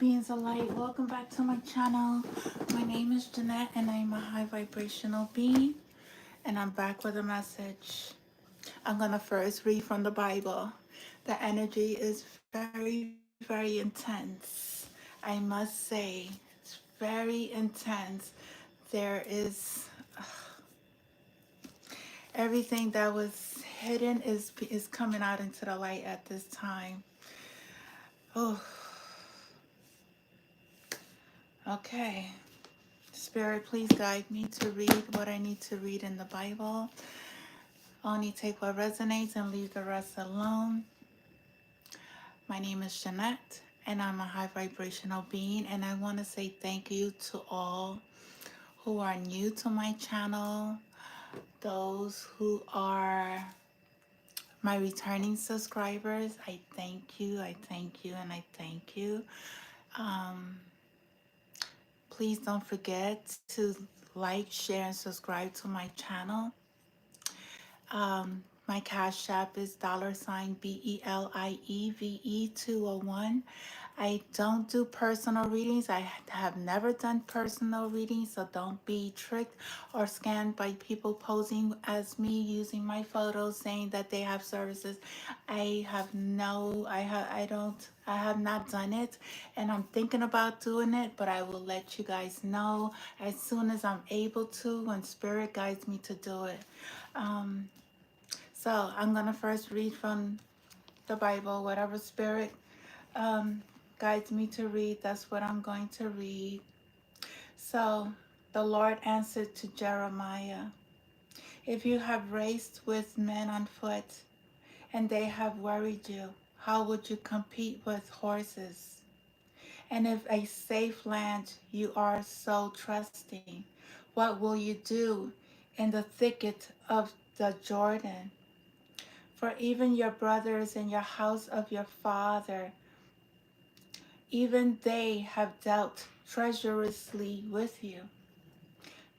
Beings of light, welcome back to my channel. My name is Jeanette and I'm a high vibrational being, and I'm back with a message. I'm going to first read from the Bible. The energy is very, very intense. I must say, it's very intense. There is everything that was hidden is coming out into the light at this time. Oh, okay. Spirit, please guide me to read what I need to read in the Bible. Only take what resonates and leave the rest alone. My name is Jeanette, and I'm a high vibrational being, and I want to say thank you to all who are new to my channel, those who are my returning subscribers. I thank you, I thank you, and I thank you. Um, Please don't forget to like, share, and subscribe to my channel. My Cash App is $BELIEVE 201. I don't do personal readings. I have never done personal readings, so don't be tricked or scammed by people posing as me using my photos saying that they have services. I have not done it, and I'm thinking about doing it, but I will let you guys know as soon as I'm able to when Spirit guides me to do it. So I'm going to first read from the Bible, whatever Spirit um, guides me to read, that's what I'm going to read. So the Lord answered to Jeremiah, if you have raced with men on foot and they have worried you, how would you compete with horses? And if a safe land you are so trusting, what will you do in the thicket of the Jordan? For even your brothers in your house of your father, even they have dealt treacherously with you.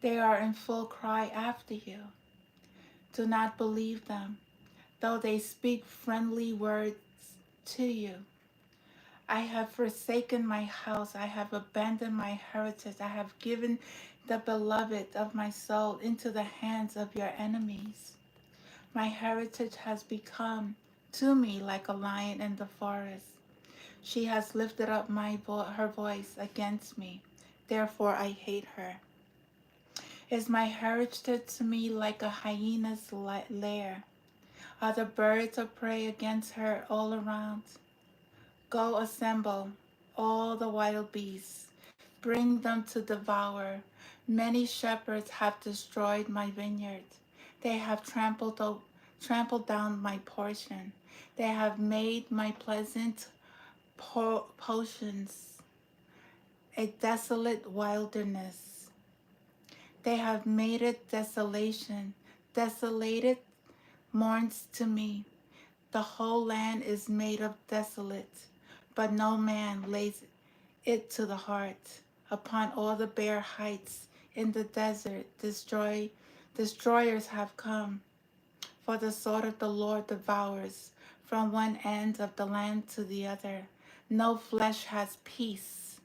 They are in full cry after you. Do not believe them, though they speak friendly words to you. I have forsaken my house. I have abandoned my heritage. I have given the beloved of my soul into the hands of your enemies. My heritage has become to me like a lion in the forest. She has lifted up her voice against me. Therefore I hate her. Is my heritage to me like a hyena's lair? Are the birds of prey against her all around? Go assemble all the wild beasts. Bring them to devour. Many shepherds have destroyed my vineyard. They have trampled down my portion. They have made my pleasant potions a desolate wilderness. They have made it desolation. Desolated mourns to me. The whole land is made of desolate, but no man lays it to the heart. Upon all the bare heights in the desert, destroyers have come. For the sword of the Lord devours from one end of the land to the other. No flesh has peace.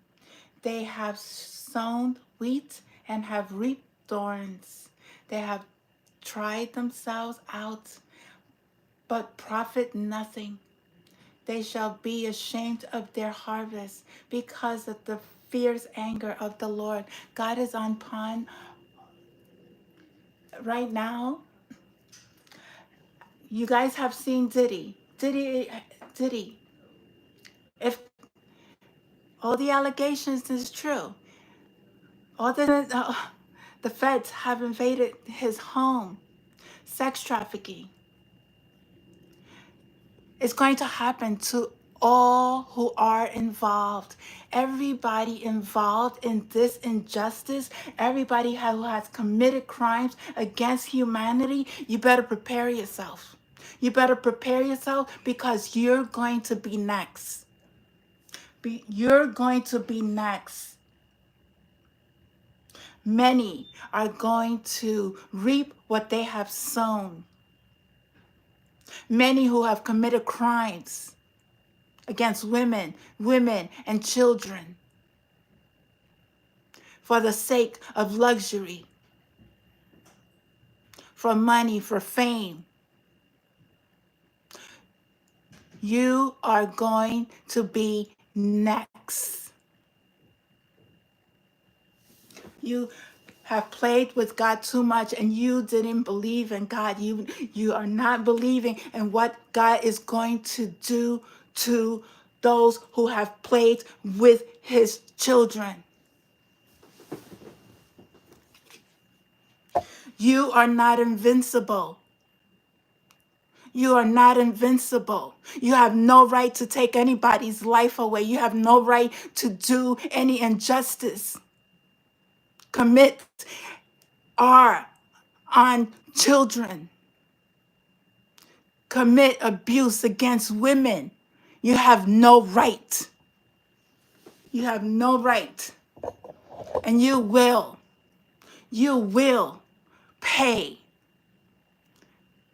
They have sown wheat and have reaped thorns. They have tried themselves out, but profit nothing. They shall be ashamed of their harvest because of the fierce anger of the Lord. God is on pawn right now. You guys have seen Diddy. Diddy. If all the allegations is true, all the feds have invaded his home, sex trafficking. It's going to happen to all who are involved. Everybody involved in this injustice, everybody who has committed crimes against humanity, you better prepare yourself. You better prepare yourself because you're going to be next. You're going to be next. Many are going to reap what they have sown. Many who have committed crimes against women and children for the sake of luxury, for money, for fame. You are going to be next. You have played with God too much and you didn't believe in God. You are not believing in what God is going to do to those who have played with his children. You are not invincible. You are not invincible. You have no right to take anybody's life away. You have no right to do any injustice. Commit R on children. Commit abuse against women. You have no right. You have no right. And you will pay.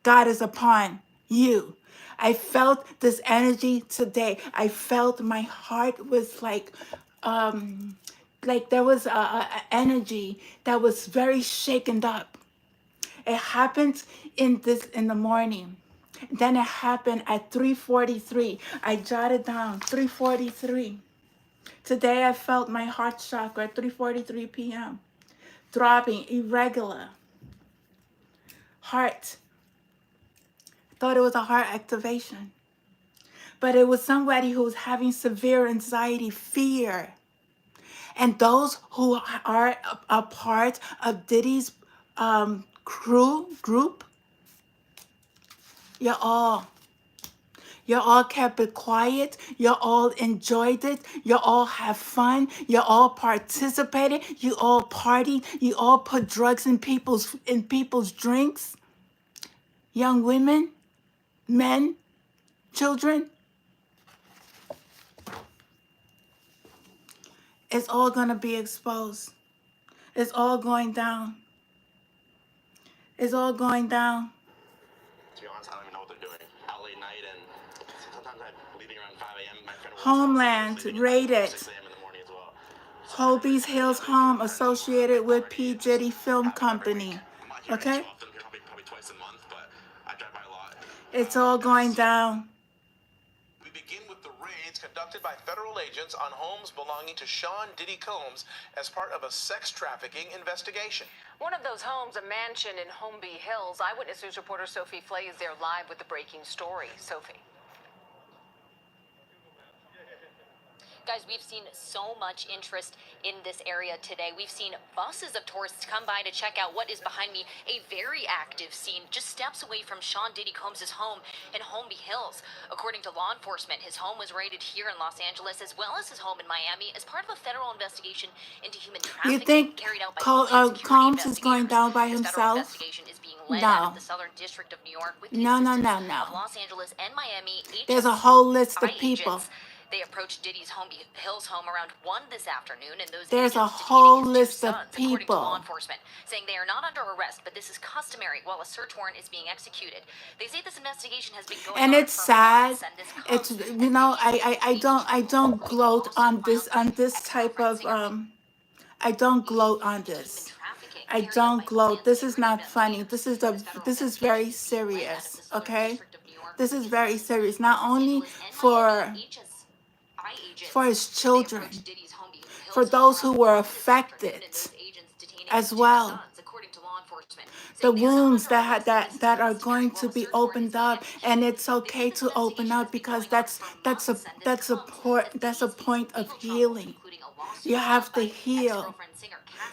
God is upon you. I felt this energy today. I felt my heart was like there was a energy that was very shaken up. It happened in the morning. Then it happened at 3:43. I jotted down 3:43. Today I felt my heart chakra at 3:43 p.m. throbbing irregular. Heart. I thought it was a heart activation. But it was somebody who was having severe anxiety, fear. And those who are a part of Diddy's group, you're all kept it quiet. You all enjoyed it. You all have fun. You all participated. You all partied. You all put drugs in people's drinks. Young women, men, children. It's all gonna be exposed. It's all going down. It's all going down. To be honest, I don't even know what they're doing. Out late night, and sometimes I'm leaving around 5 a.m. My friend Homeland raided. 6 a.m. in the morning as well. Hobie's Hills home associated with P. Diddy Film Company. Okay? Probably twice a month, but I drive by a lot. It's all going down. We begin with the raids conducted by federal agents on homes belonging to Sean Diddy Combs as part of a sex trafficking investigation. One of those homes, a mansion in Holmby Hills. Eyewitness News reporter Sophie Flay is there live with the breaking story. Sophie. Guys, we've seen so much interest in this area today. We've seen buses of tourists come by to check out what is behind me, a very active scene just steps away from Sean Diddy Combs' home in Holmby Hills. According to law enforcement, his home was raided here in Los Angeles as well as his home in Miami as part of a federal investigation into human trafficking You think carried out by Combs is going down by This federal himself? investigation is being led out of the Southern District of New York with the assistance of Los Angeles and Miami agents. There's a whole list of people. They approached Diddy's Holmby Hills home around 1 this afternoon, and those There's a agents whole detaining his list two of sons, according to law people. enforcement, saying they are not under arrest, but this is customary while a search warrant is being executed. They say this investigation has been going And on it's for sad. months, and this It's comes as you know Diddy's I don't gloat on this type of I don't gloat on this. I don't gloat. This is not funny. This is very serious. Okay, this is very serious. Not only for his children, for those who were affected as well. The wounds that are going to be opened up, and it's okay to open up because that's a point of healing. You have to heal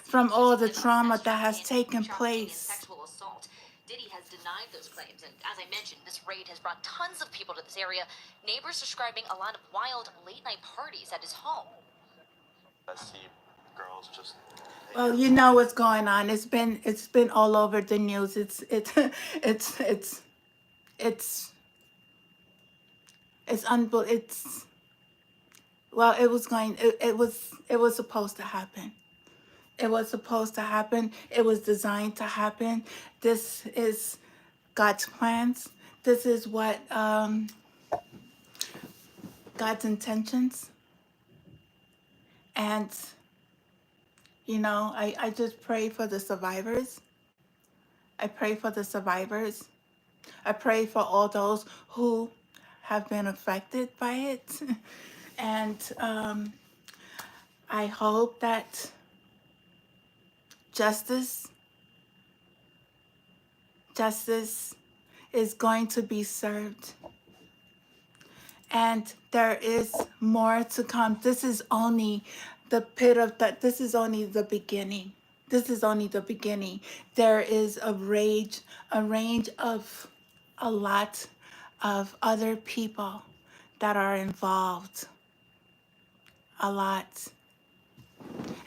from all the trauma that has taken place. Diddy has denied those claims, and as I mentioned, this raid has brought tons of people to this area. Neighbors describing a lot of wild late-night parties at his home. I see girls just. Well, you know what's going on. It's been all over the news. It's well, it was supposed to happen. It was supposed to happen. It was designed to happen. This is God's plans. This is what God's intentions. And, you know, I just pray for the survivors. I pray for the survivors. I pray for all those who have been affected by it. And I hope that justice is going to be served. And there is more to come. This is only the pit of that. This is only the beginning. This is only the beginning. There is a range of a lot of other people that are involved. A lot.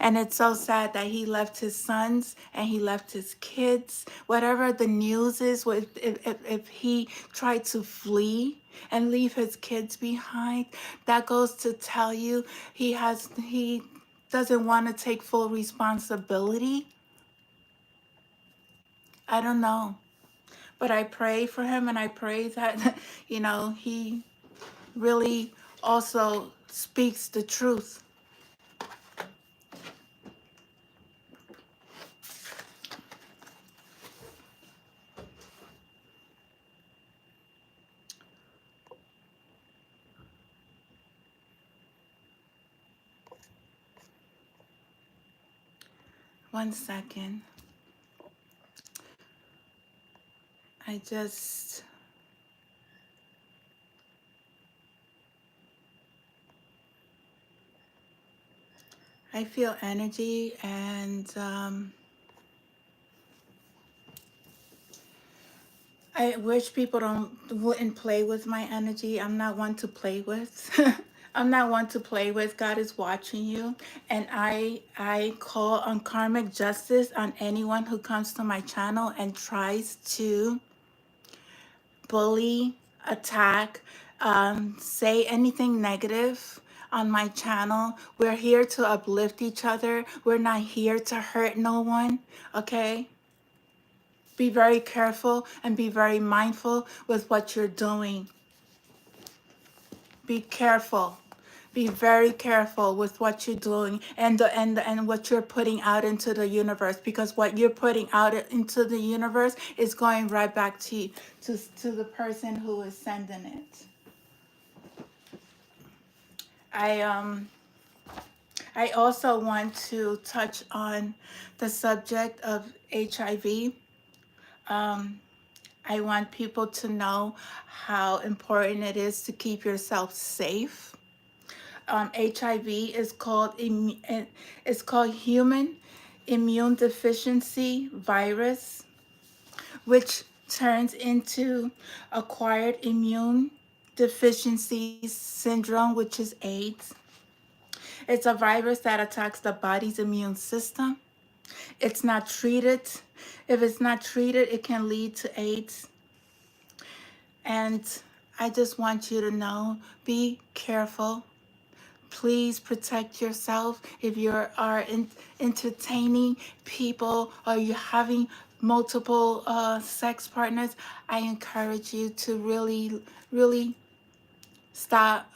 And it's so sad that he left his sons and he left his kids. Whatever the news is, if he tried to flee and leave his kids behind, that goes to tell you he doesn't want to take full responsibility. I don't know. But I pray for him, and I pray that, you know, he really also speaks the truth. One second. I feel energy, and I wish people wouldn't play with my energy. I'm not one to play with. I'm not one to play with. God is watching you, and I call on karmic justice on anyone who comes to my channel and tries to bully, attack, say anything negative on my channel. We're here to uplift each other. We're not here to hurt no one, okay? Be very careful and be very mindful with what you're doing. Be careful. Be very careful with what you're doing and what you're putting out into the universe, because what you're putting out into the universe is going right back to you, to the person who is sending it. I also want to touch on the subject of HIV. I want people to know how important it is to keep yourself safe. HIV is called human immune deficiency virus, which turns into acquired immune deficiency syndrome, which is AIDS. It's a virus that attacks the body's immune system. It's not treated. If it's not treated, it can lead to AIDS. And I just want you to know, be careful. Please protect yourself. If you are entertaining people or you're having multiple sex partners, I encourage you to really, really stop.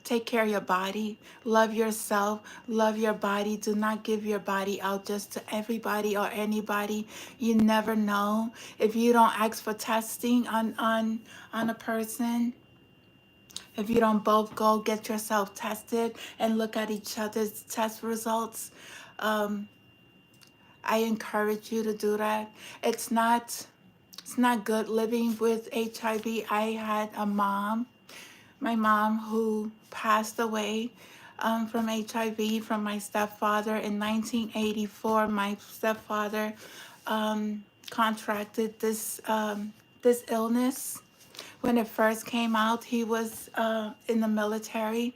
Take care of your body. Love yourself. Love your body. Do not give your body out just to everybody or anybody. You never know. If you don't ask for testing on a person, if you don't both go get yourself tested and look at each other's test results, I encourage you to do that. It's not good living with HIV. I had my mom who passed away from HIV from my stepfather in 1984. My stepfather contracted this illness. When it first came out, he was in the military.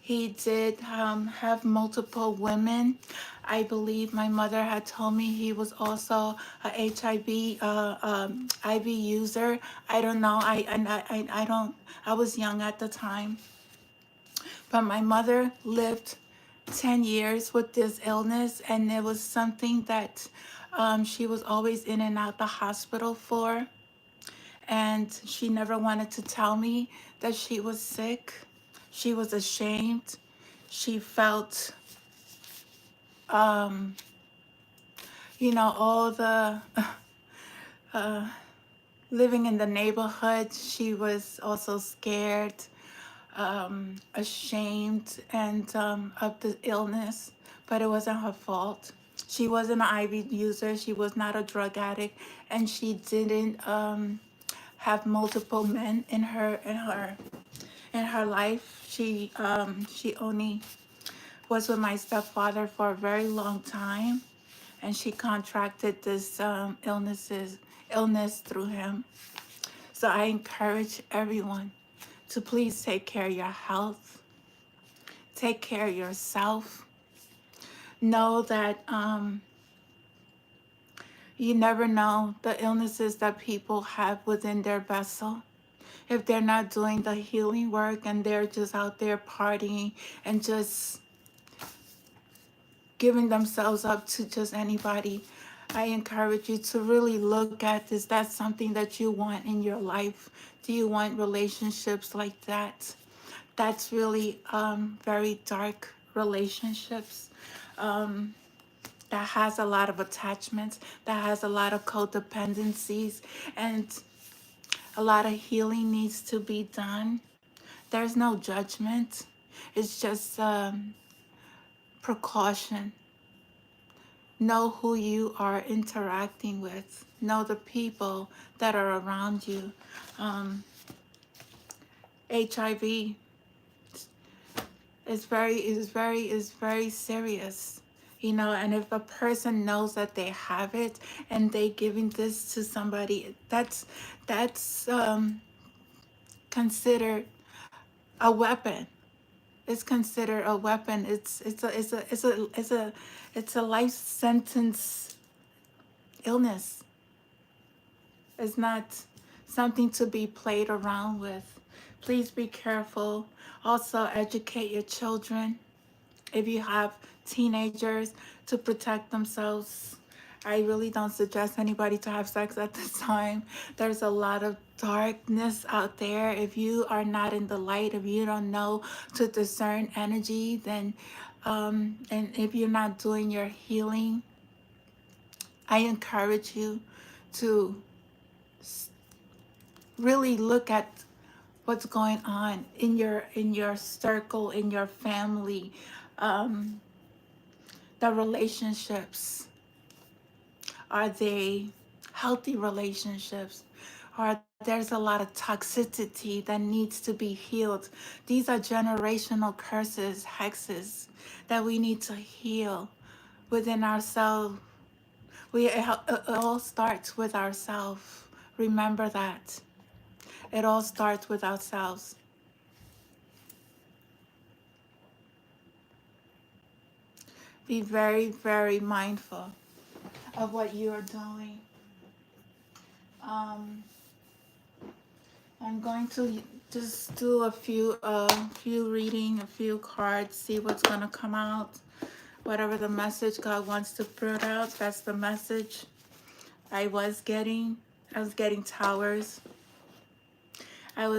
He did have multiple women. I believe my mother had told me he was also a HIV IV user. I don't know. I don't. I was young at the time. But my mother lived 10 years with this illness, and it was something that she was always in and out the hospital for. And she never wanted to tell me that she was sick. She was ashamed. She felt, um, all the uh, living in the neighborhood. She was also scared, ashamed, and of the illness, but it wasn't her fault. She wasn't an IV user. She was not a drug addict, and she didn't have multiple men in her life. She only was with my stepfather for a very long time, and she contracted this illness through him. So I encourage everyone to please take care of your health, take care of yourself. Know that you never know the illnesses that people have within their vessel. If they're not doing the healing work and they're just out there partying and just giving themselves up to just anybody, I encourage you to really look at, is that something that you want in your life? Do you want relationships like that? That's really very dark relationships. That has a lot of attachments, that has a lot of codependencies, and a lot of healing needs to be done. There's no judgment. It's just precaution. Know who you are interacting with. Know the people that are around you. HIV is very serious. And if a person knows that they have it and they giving this to somebody, that's considered a weapon. It's considered a weapon. It's a life sentence illness. It's not something to be played around with. Please be careful. Also, educate your children. If you have teenagers, to protect themselves. I really don't suggest anybody to have sex at this time. There's a lot of darkness out there. If you are not in the light, if you don't know to discern energy, then and if you're not doing your healing, I encourage you to really look at what's going on in your circle, in your family, the relationships. Are they healthy relationships? Or there's a lot of toxicity that needs to be healed. These are generational curses, hexes that we need to heal within ourselves. It all starts with ourselves. Remember that. It all starts with ourselves. Be very, very mindful of what you are doing. I'm going to just do a few reading, a few cards, see what's going to come out. Whatever the message God wants to put out, that's the message I was getting towers. I'll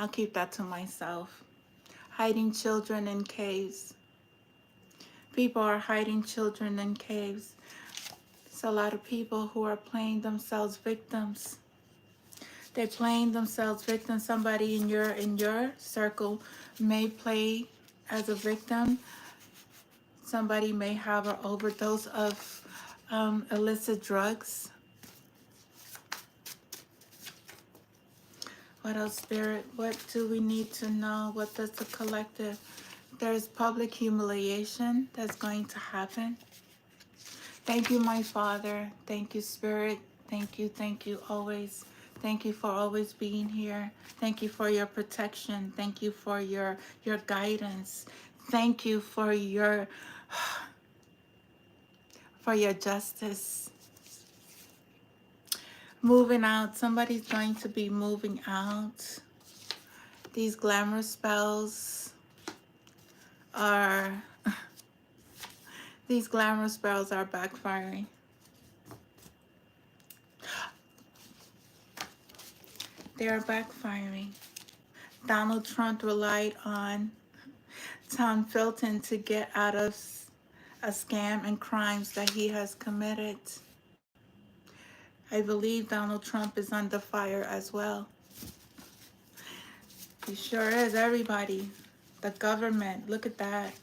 keep that to myself. Hiding children in caves. People are hiding children in caves. It's a lot of people who are playing themselves victims. They're playing themselves victims. Somebody in your circle may play as a victim. Somebody may have an overdose of illicit drugs. What else, Spirit? What do we need to know? What does the collective? There's public humiliation that's going to happen. Thank you, my Father. Thank you, Spirit. Thank you always. Thank you for always being here. Thank you for your protection. Thank you for your guidance. Thank you for your justice. Moving out. Somebody's going to be moving out. These glamour spells are backfiring. They are backfiring. Donald Trump relied on Tom Felton to get out of a scam and crimes that he has committed. I believe Donald Trump is under fire as well. He sure is, everybody. The government, look at that.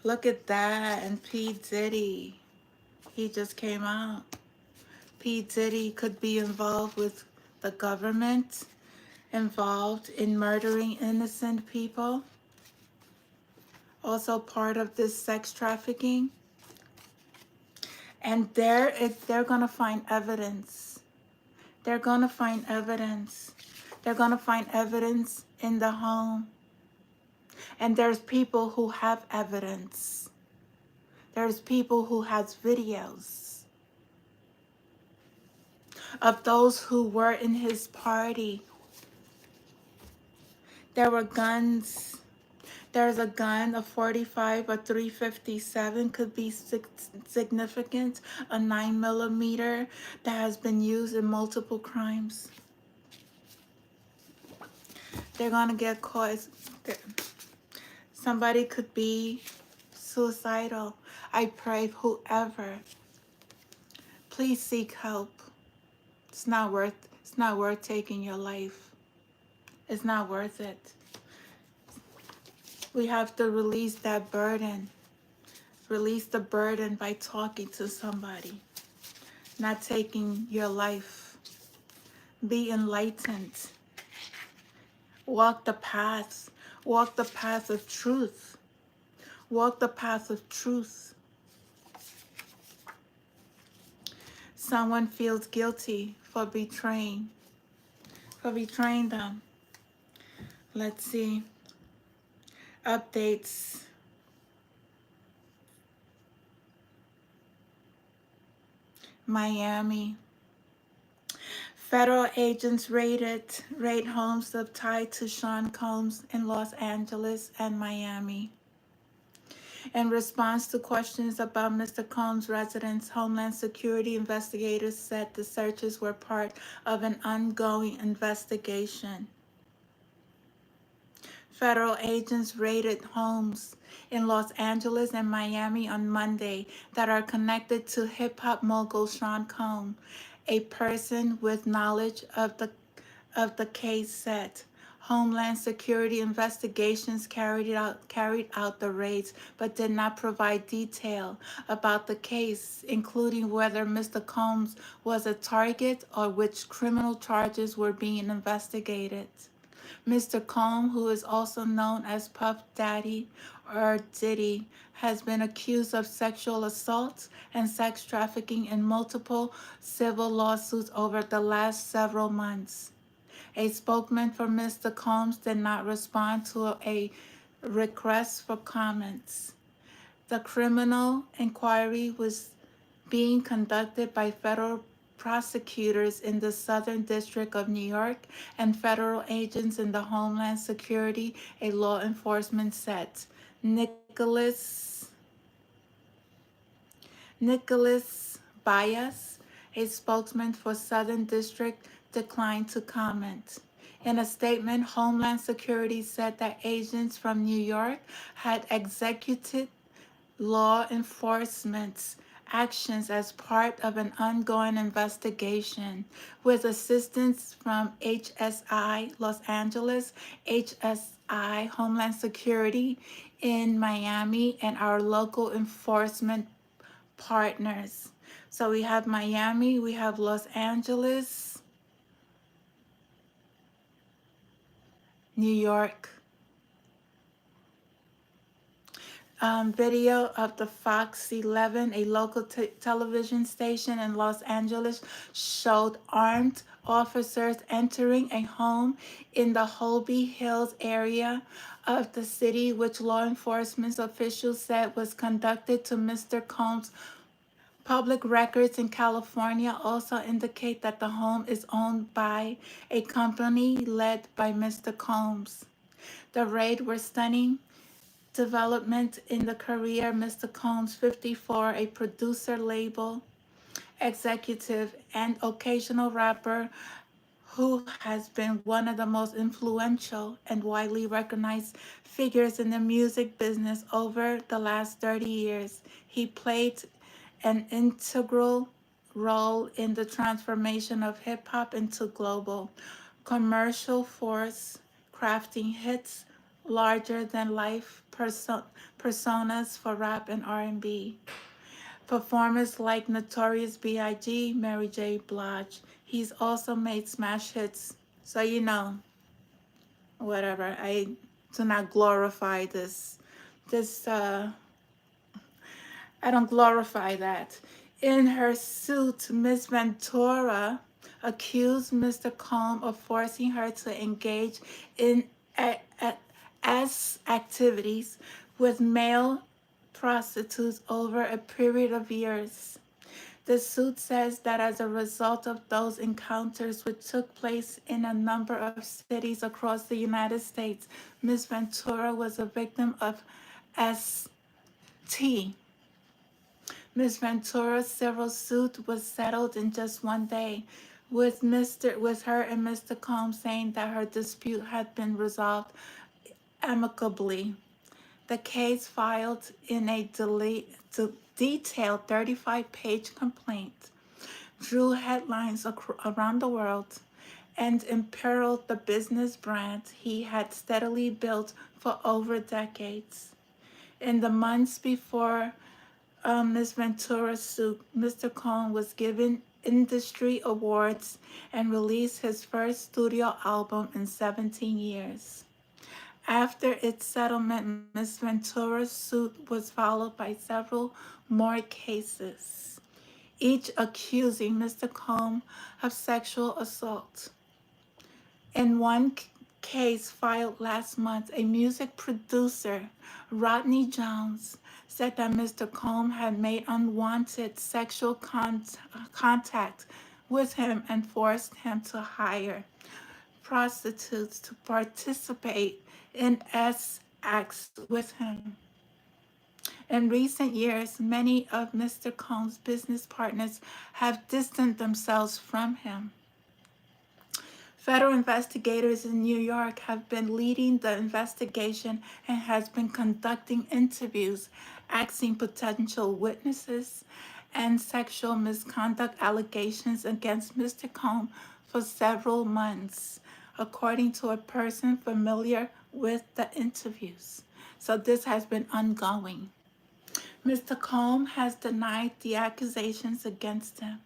Look at that. And P. Diddy, he just came out. P. Diddy could be involved with the government, involved in murdering innocent people. Also part of this sex trafficking. And they're going to find evidence. They're going to find evidence. They're going to find evidence in the home. And there's people who have evidence. There's people who has videos of those who were in his party. There were guns. There's a gun, a 45, a 357 could be significant, a 9mm that has been used in multiple crimes. They're going to get caught. Somebody could be suicidal. I pray whoever, please seek help. It's not worth taking your life. It's not worth it. We have to release that burden. Release the burden by talking to somebody, not taking your life. Be enlightened. Walk the path. Walk the path of truth. Walk the path of truth. Someone feels guilty for betraying them. Let's see. Updates. Miami. Federal agents raid homes of tied to Sean Combs in Los Angeles and Miami. In response to questions about Mr. Combs' residence, Homeland Security investigators said the searches were part of an ongoing investigation. Federal agents raided homes in Los Angeles and Miami on Monday that are connected to hip-hop mogul Sean Combs, a person with knowledge of the case said. Homeland Security investigations carried out the raids, but did not provide detail about the case, including whether Mr. Combs was a target or which criminal charges were being investigated. Mr. Combs, who is also known as Puff Daddy or Diddy, has been accused of sexual assault and sex trafficking in multiple civil lawsuits over the last several months. A spokesman for Mr. Combs did not respond to a request for comments. The criminal inquiry was being conducted by federal prosecutors in the Southern District of New York and federal agents in the Homeland Security, a law enforcement said. Nicholas Bias, a spokesman for Southern District, declined to comment. In a statement, Homeland Security said that agents from New York had executed law enforcement's actions as part of an ongoing investigation with assistance from HSI Los Angeles, HSI Homeland Security in Miami, and our local enforcement partners. So we have Miami, we have Los Angeles, New York. Video of the Fox 11, a local television station in Los Angeles, showed armed officers entering a home in the Holby Hills area of the city, which law enforcement officials said was conducted to Mr. Combs. Public records in California also indicate that the home is owned by a company led by Mr. Combs. The raid was stunning development in the career Mr. Combs, 54, a producer, label executive, and occasional rapper who has been one of the most influential and widely recognized figures in the music business over the last 30 years. He played an integral role in the transformation of hip hop into global commercial force, crafting hits larger than life personas for rap and R&B. Performers like Notorious B.I.G., Mary J. Blige. He's also made smash hits. So, whatever. I do not glorify this. This, I don't glorify that. In her suit, Miss Ventura accused Mr. Combe of forcing her to engage in as activities with male prostitutes over a period of years. The suit says that as a result of those encounters, which took place in a number of cities across the United States, Ms. Ventura was a victim of ST. Ms. Ventura's civil suit was settled in just one day, with her and Mr. Combs saying that her dispute had been resolved amicably. The case, filed in a detailed 35-page complaint, drew headlines around the world and imperiled the business brand he had steadily built for over decades. In the months before Ms. Ventura's suit, Mr. Cohn was given industry awards and released his first studio album in 17 years. After its settlement, Ms. Ventura's suit was followed by several more cases, each accusing Mr. Combe of sexual assault. In one case filed last month, a music producer, Rodney Jones, said that Mr. Combe had made unwanted sexual contact with him and forced him to hire prostitutes to participate in acts with him. In recent years, many of Mr. Combs' business partners have distanced themselves from him. Federal investigators in New York have been leading the investigation and has been conducting interviews, asking potential witnesses, and sexual misconduct allegations against Mr. Combe for several months, according to a person familiar with the interviews. So this has been ongoing. Mr. Combe has denied the accusations against him.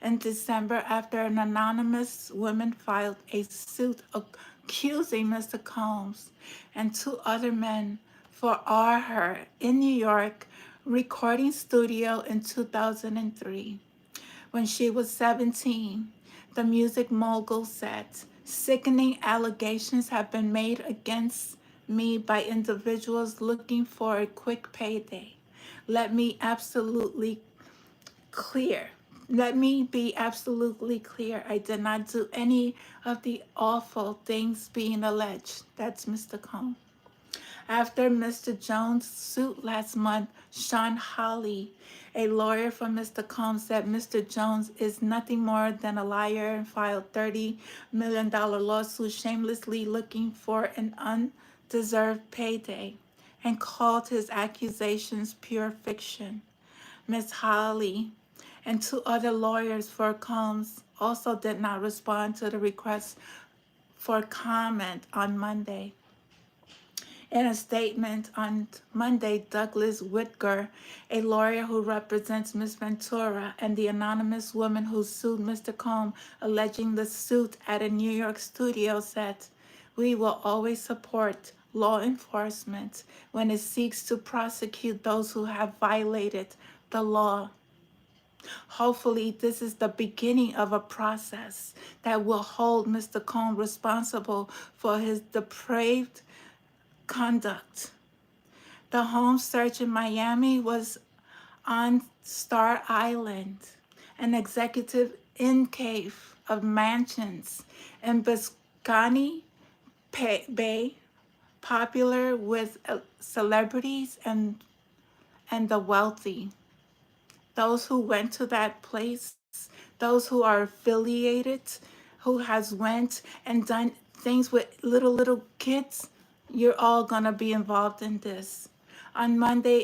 In December, after an anonymous woman filed a suit accusing Mr. Combs and two other men for her in New York recording studio in 2003. When she was 17, the music mogul said, "Sickening allegations have been made against me by individuals looking for a quick payday. Let me absolutely clear. Let me be absolutely clear. I did not do any of the awful things being alleged." That's Mr. Combs. After Mr. Jones' suit last month, Sean Hawley, a lawyer for Mr. Combs, said Mr. Jones is nothing more than a liar and filed $30 million lawsuit shamelessly looking for an undeserved payday and called his accusations pure fiction. Ms. Hawley and two other lawyers for Combs also did not respond to the request for comment on Monday. In a statement on Monday, Douglas Whitger, a lawyer who represents Ms. Ventura and the anonymous woman who sued Mr. Combe, alleging the suit at a New York studio, said, "We will always support law enforcement when it seeks to prosecute those who have violated the law. Hopefully, this is the beginning of a process that will hold Mr. Combe responsible for his depraved conduct." The home search in Miami was on Star Island, an executive enclave of mansions in Biscayne Bay, popular with celebrities and the wealthy. Those who went to that place, those who are affiliated who has went and done things with little kids, you're all gonna be involved in this. On Monday,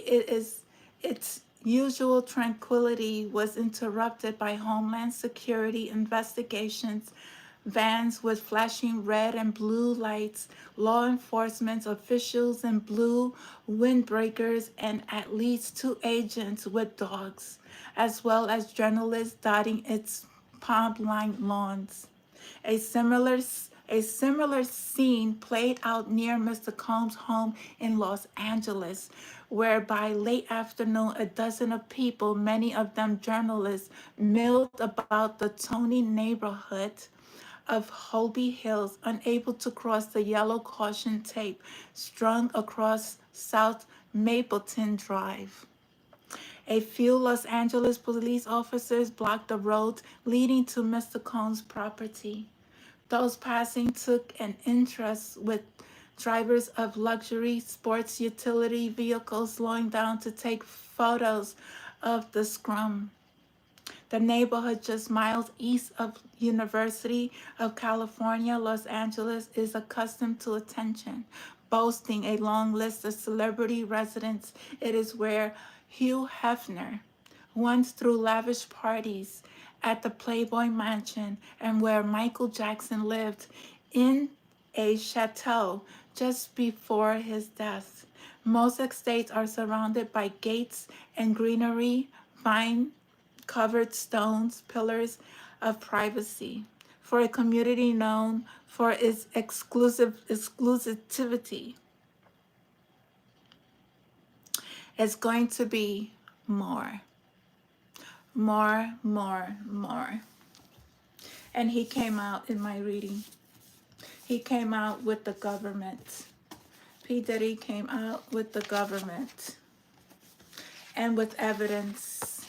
its usual tranquility was interrupted by Homeland Security investigations, vans with flashing red and blue lights, law enforcement officials in blue windbreakers, and at least 2 agents with dogs, as well as journalists dotting its palm-lined lawns. A similar scene played out near Mr. Combs' home in Los Angeles, where by late afternoon, a dozen of people, many of them journalists, milled about the Tony neighborhood of Holby Hills, unable to cross the yellow caution tape strung across South Mapleton Drive. A few Los Angeles police officers blocked the road leading to Mr. Combs' property. Those passing took an interest with drivers of luxury sports utility vehicles slowing down to take photos of the scrum. The neighborhood just miles east of University of California, Los Angeles is accustomed to attention, boasting a long list of celebrity residents. It is where Hugh Hefner once threw lavish parties at the Playboy Mansion and where Michael Jackson lived in a chateau just before his death. Most estates are surrounded by gates and greenery, vine covered stones, pillars of privacy. For a community known for its exclusivity, it's going to be more, more, more, more. And he came out in my reading. He came out with the government. P. Diddy came out with the government and with evidence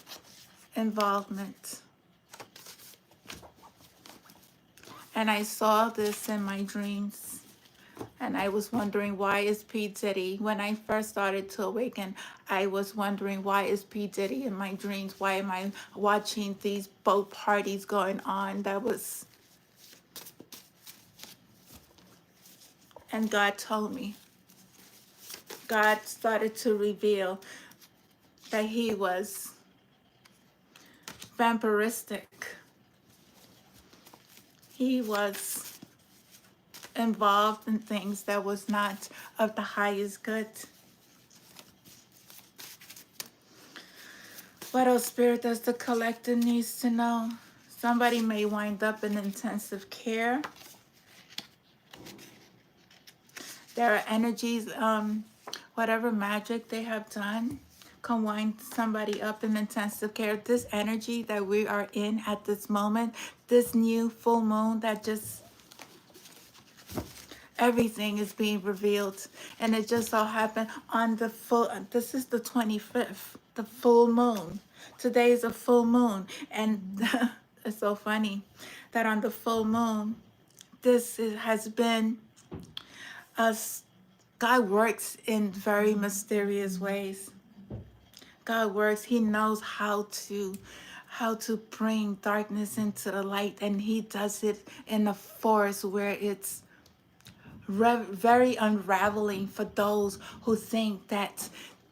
involvement. And I saw this in my dreams. And I was wondering, why is P. Diddy? When I first started to awaken, I was wondering, why is P. Diddy in my dreams? Why am I watching these boat parties going on? And God told me. God started to reveal that he was vampiristic. He was involved in things that was not of the highest good. What else, Spirit, does the collective needs to know? Somebody may wind up in intensive care. There are energies, whatever magic they have done can wind somebody up in intensive care. This energy that we are in at this moment, this new full moon that just, everything is being revealed. And it just so happened on the full, this is the 25th, the full moon. Today is a full moon. And it's so funny that on the full moon, has been us. God works in very mysterious ways. God works. He knows how to bring darkness into the light, and he does it in a force where it's very unraveling for those who think that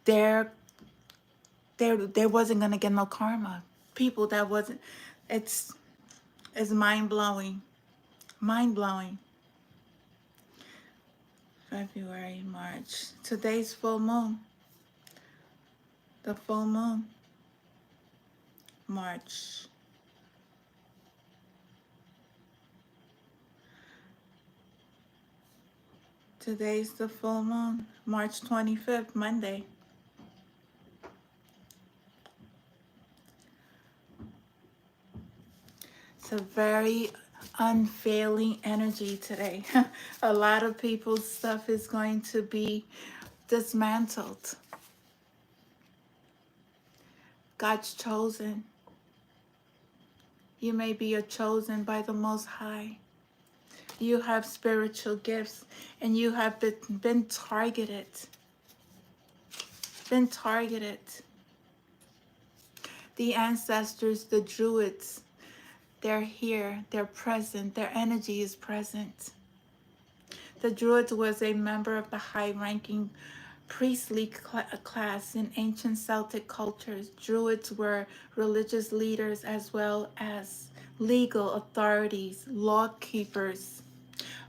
there wasn't gonna get no karma. People that wasn't. It's mind blowing. Mind blowing. February, March. Today's full moon. The full moon. March. Today's the full moon. March 25th, Monday. It's a very unfailing energy today. A lot of people's stuff is going to be dismantled. God's chosen. You may be a chosen by the Most High. You have spiritual gifts and you have been targeted. Been targeted. The ancestors, the Druids, They're here, they're present, their energy is present. The Druids was a member of the high-ranking priestly class in ancient Celtic cultures. Druids were religious leaders as well as legal authorities, law keepers,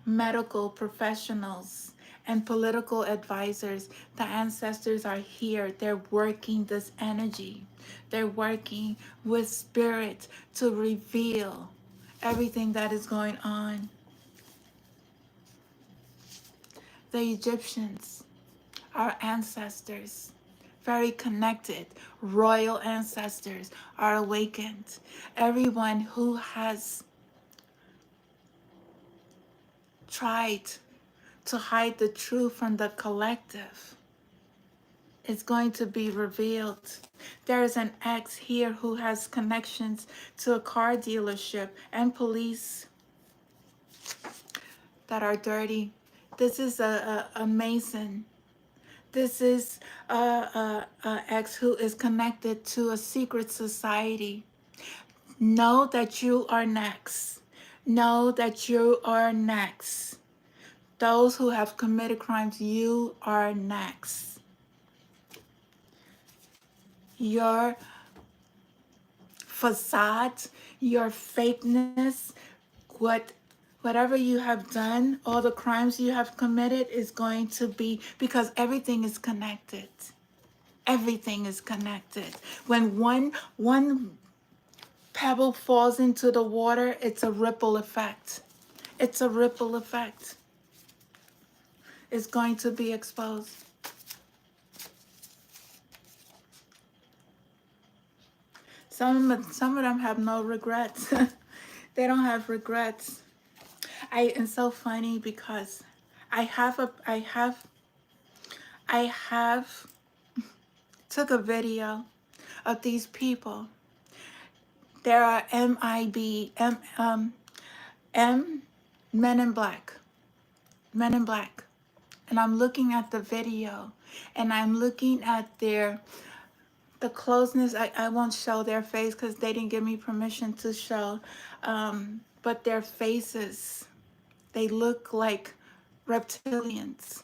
medical professionals, and political advisors. The ancestors are here. They're working this energy. They're working with spirit to reveal everything that is going on. The Egyptians, our ancestors, very connected, royal ancestors, are awakened. Everyone who has tried to hide the truth from the collective is going to be revealed. There is an ex here who has connections to a car dealership and police that are dirty. This is a Mason. This is a ex who is connected to a secret society. Know that you are next. Know that you are next. Those who have committed crimes, you are next. Your facade, your fakeness, whatever you have done, all the crimes you have committed is going to be, because everything is connected. Everything is connected. When one pebble falls into the water, it's a ripple effect. It's a ripple effect. It's going to be exposed. Some of them have no regrets. They don't have regrets. It's so funny because I have took a video of these people. There are Men in Black, and I'm looking at the video, and I'm looking at the closeness. I won't show their face because they didn't give me permission to show, but their faces, they look like reptilians.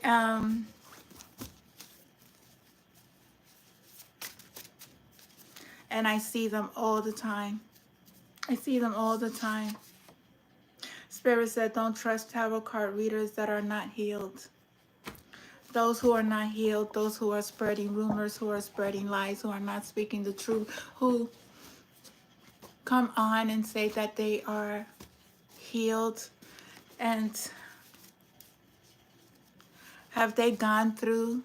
And I see them all the time. I see them all the time. Spirit said, don't trust tarot card readers that are not healed. Those who are not healed, those who are spreading rumors, who are spreading lies, who are not speaking the truth, who come on and say that they are healed. And have they gone through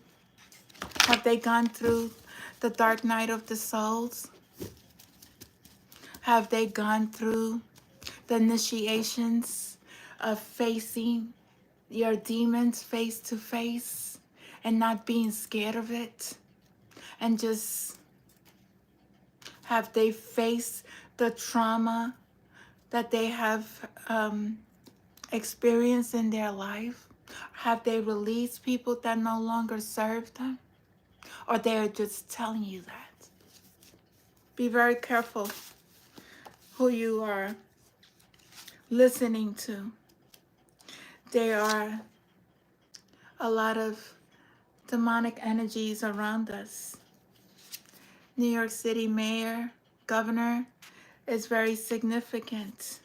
the dark night of the souls? Have they gone through the initiations of facing your demons face to face and not being scared of it? And just have they faced the trauma that they have experienced in their life? Have they released people that no longer serve them? Or they're just telling you that? Be very careful who you are listening to. There are a lot of demonic energies around us. New York City mayor, governor is very significant.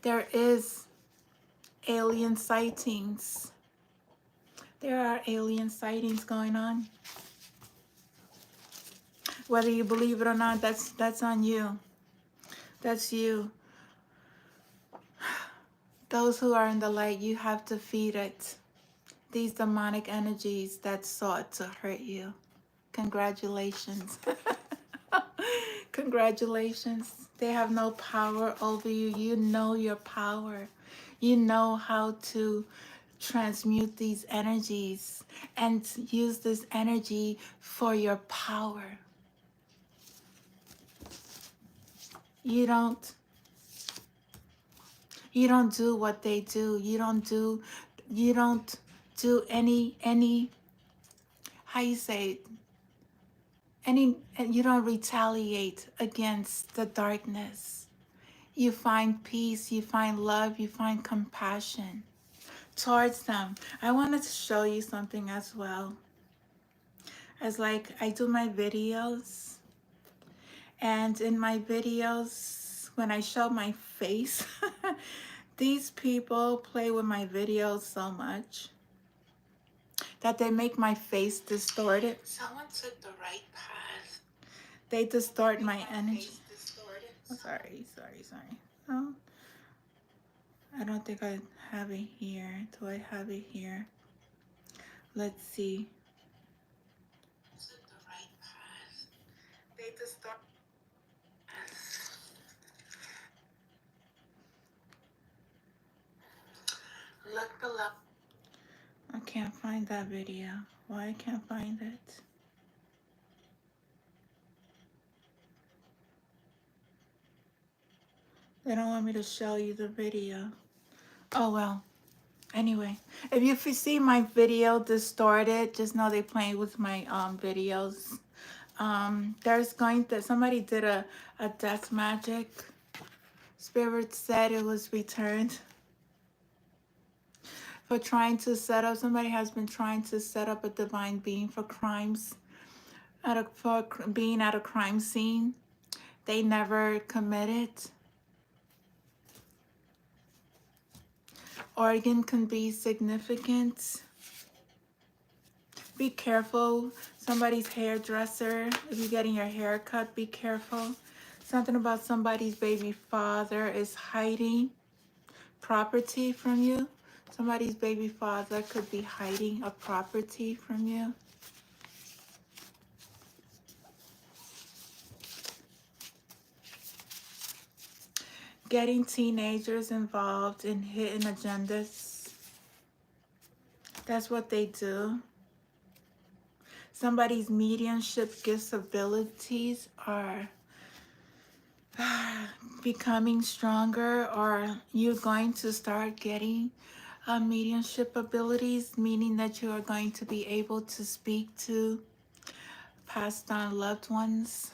There is alien sightings. There are alien sightings going on. Whether you believe it or not, that's on you. That's you. Those who are in the light, you have to feed it. These demonic energies that sought to hurt you. Congratulations. Congratulations. They have no power over you. You know your power. You know how to transmute these energies and use this energy for your power. You don't do what they do. You don't do any how you say, and you don't retaliate against the darkness. You find peace, you find love, you find compassion towards them. I wanted to show you something as well. As like I do my videos, and in my videos, when I show my face, these people play with my videos so much that they make my face distorted. Someone took the right path. They distort my energy. Oh, sorry. Oh, I don't think I have it here. Do I have it here? Let's see. Took the right path. They distort. Look below. I can't find that video. Why I can't find it? They don't want me to show you the video. Oh well. Anyway, if you see my video distorted, just know they're playing with my videos. There's going to somebody did a death magic. Spirit said it was returned for trying to set up. Somebody has been trying to set up a divine being for crimes, for being at a crime scene. They never committed. Organ can be significant. Be careful. Somebody's hairdresser. If you're getting your hair cut, be careful. Something about somebody's baby father is hiding property from you. Somebody's baby father could be hiding a property from you. Getting teenagers involved in hidden agendas. That's what they do. Somebody's mediumship gifts abilities are becoming stronger, or you're going to start getting mediumship abilities, meaning that you are going to be able to speak to passed on loved ones.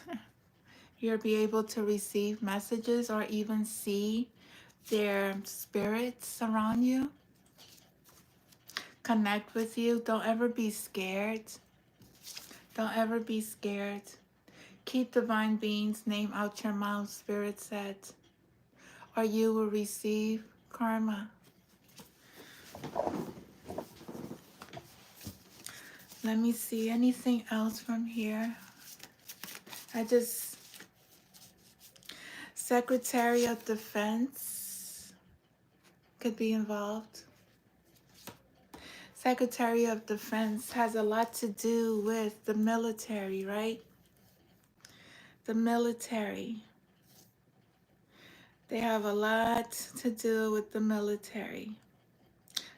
You'll be able to receive messages or even see their spirits around you. Connect with you. Don't ever be scared. Don't ever be scared. Keep divine beings' name out your mouth, Spirit said, or you will receive karma. Let me see anything else from here. Secretary of Defense could be involved. Secretary of Defense has a lot to do with the military, right? The military. They have a lot to do with the military.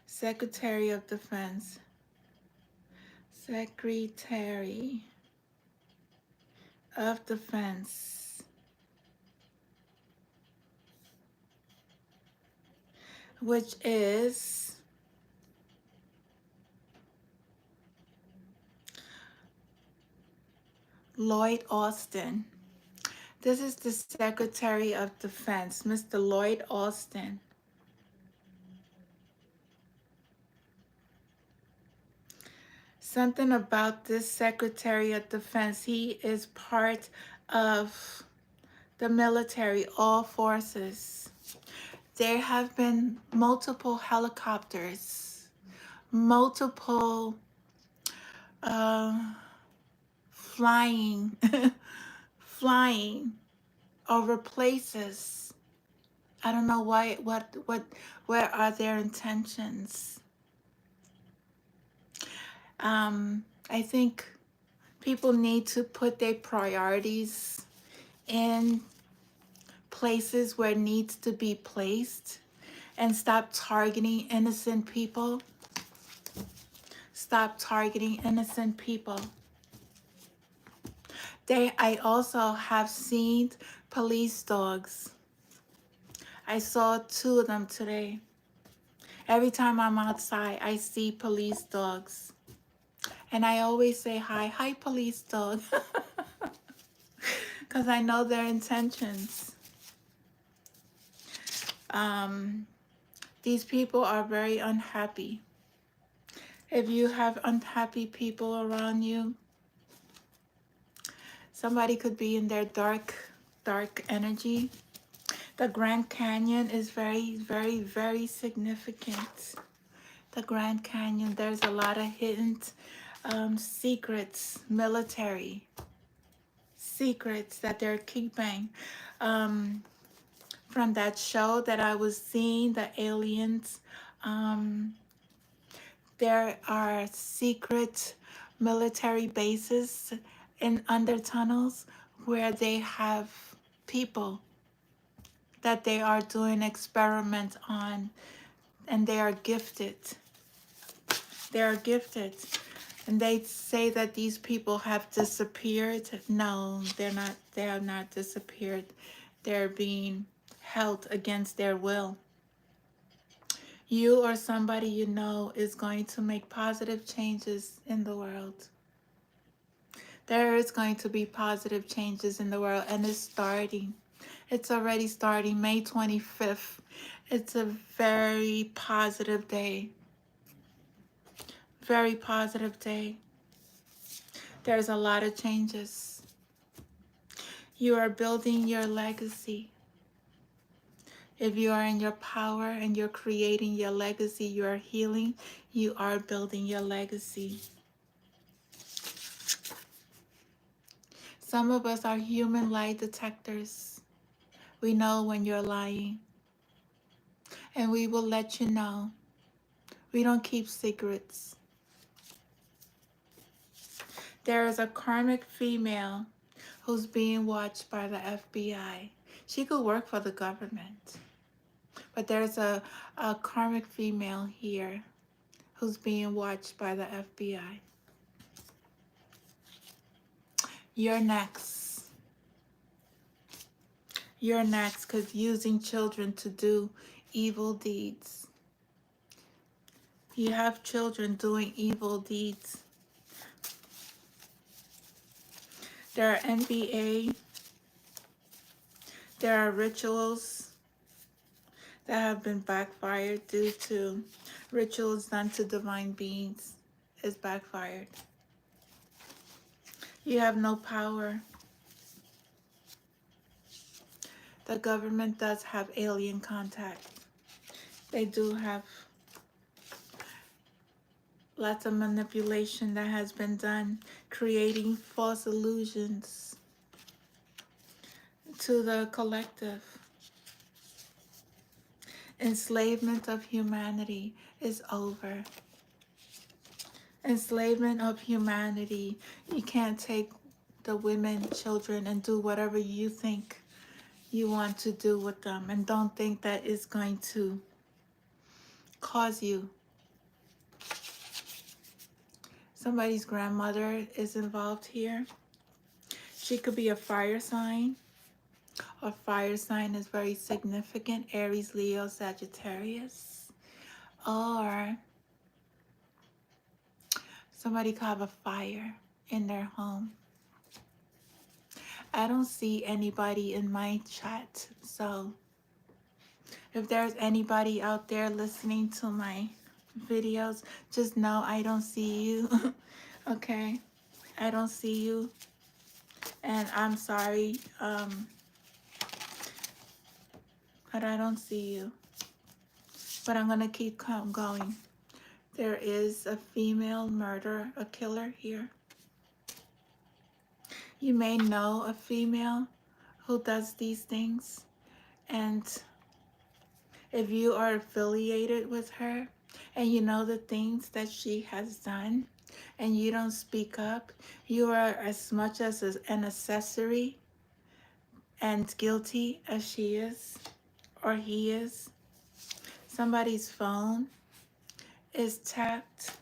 Secretary of Defense. Secretary of Defense. Which is Lloyd Austin. This is the Secretary of Defense, Mr. Lloyd Austin. Something about this Secretary of Defense. He is part of the military, all forces. There have been multiple helicopters, multiple flying over places. I don't know why. Where are their intentions? I think people need to put their priorities in places where it needs to be placed and stop targeting innocent people. Stop targeting innocent people. I also have seen police dogs. I saw 2 of them today. Every time I'm outside, I see police dogs. And I always say, hi, police dog. because I know their intentions. These people are very unhappy. If you have unhappy people around you, somebody could be in their dark energy. The Grand Canyon is very, very, very significant. The Grand Canyon, there's a lot of hidden secrets, military secrets that they're keeping. From that show that I was seeing, the aliens, there are secret military bases in under tunnels where they have people that they are doing experiments on, and they are gifted. They are gifted. And they say that these people have disappeared. No, they're not. They have not disappeared. They're being held against their will. You or somebody you know is going to make positive changes in the world. There is going to be positive changes in the world, and it's starting. It's already starting, May 25th. It's a very positive day. Very positive day. There's a lot of changes. You are building your legacy. If you are in your power and you're creating your legacy, you are healing, you are building your legacy. Some of us are human lie detectors. We know when you're lying, and we will let you know. We don't keep secrets. There is a karmic female who's being watched by the FBI. She could work for the government, but there's a karmic female here who's being watched by the FBI. You're next. You're next, because using children to do evil deeds. You have children doing evil deeds. There are NBA. There are rituals that have been backfired due to rituals done to divine beings is backfired. You have no power. The government does have alien contact. They do have lots of manipulation that has been done, creating false illusions to the collective. Enslavement of humanity is over. Enslavement of humanity. You can't take the women, children, and do whatever you think you want to do with them, and don't think that it's going to cause you. Somebody's grandmother is involved here. She could be a fire sign. A fire sign is very significant. Aries, Leo, Sagittarius. Or somebody could have a fire in their home. I don't see anybody in my chat, so if there's anybody out there listening to my videos, just know I don't see you. Okay? I don't see you. And I'm sorry, but I don't see you. But I'm gonna keep going. There is a female murderer, a killer here. You may know a female who does these things, and if you are affiliated with her and you know the things that she has done and you don't speak up, you are as much as an accessory and guilty as she is or he is. Somebody's phone is tapped.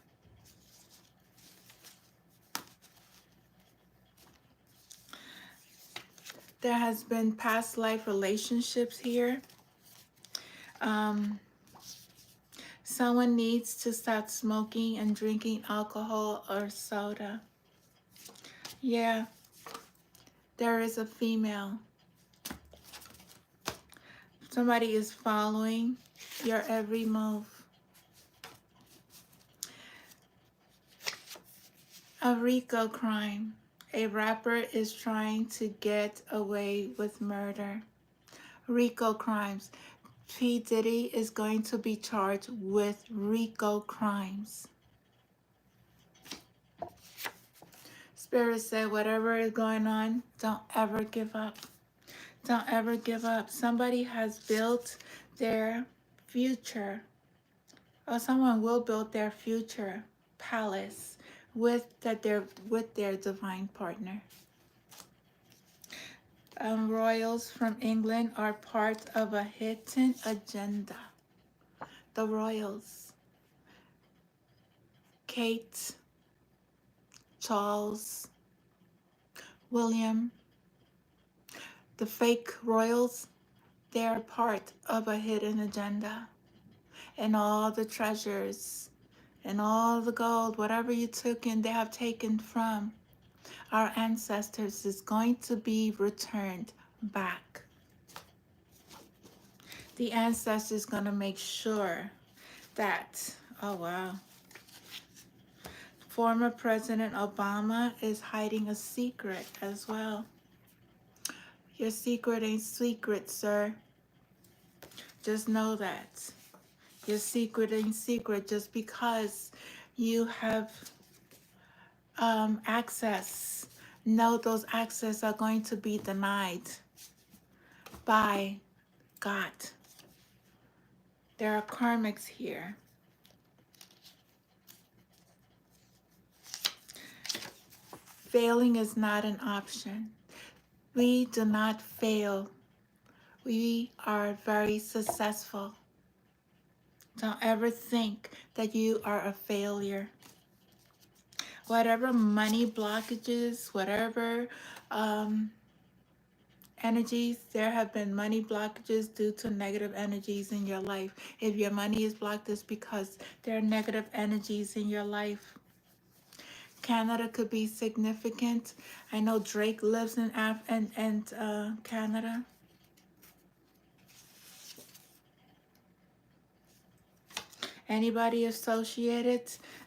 There has been past life relationships here. Someone needs to stop smoking and drinking alcohol or soda. Yeah, There is a female. Somebody is following your every move. A RICO crime. A rapper is trying to get away with murder. RICO crimes. P. Diddy is going to be charged with RICO crimes. Spirit said, whatever is going on, don't ever give up. Don't ever give up. Somebody has built their future, or someone will build their future palace with their divine partner. Royals from England are part of a hidden agenda. The royals, Kate, Charles, William, the fake royals, they are part of a hidden agenda. And all the treasures and all the gold, whatever you took and they have taken from our ancestors, is going to be returned back. The ancestors going to make sure that, oh wow, former President Obama is hiding a secret as well. Your secret ain't secret, sir. Just know that. Your secret ain't secret just because you have access. No, those access are going to be denied by God. There are karmics here. Failing is not an option. We do not fail. We are very successful. Don't ever think that you are a failure. Whatever money blockages, whatever energies, there have been money blockages due to negative energies in your life. If your money is blocked, it's because there are negative energies in your life. Canada could be significant. I know Drake lives in Canada. Anybody associated,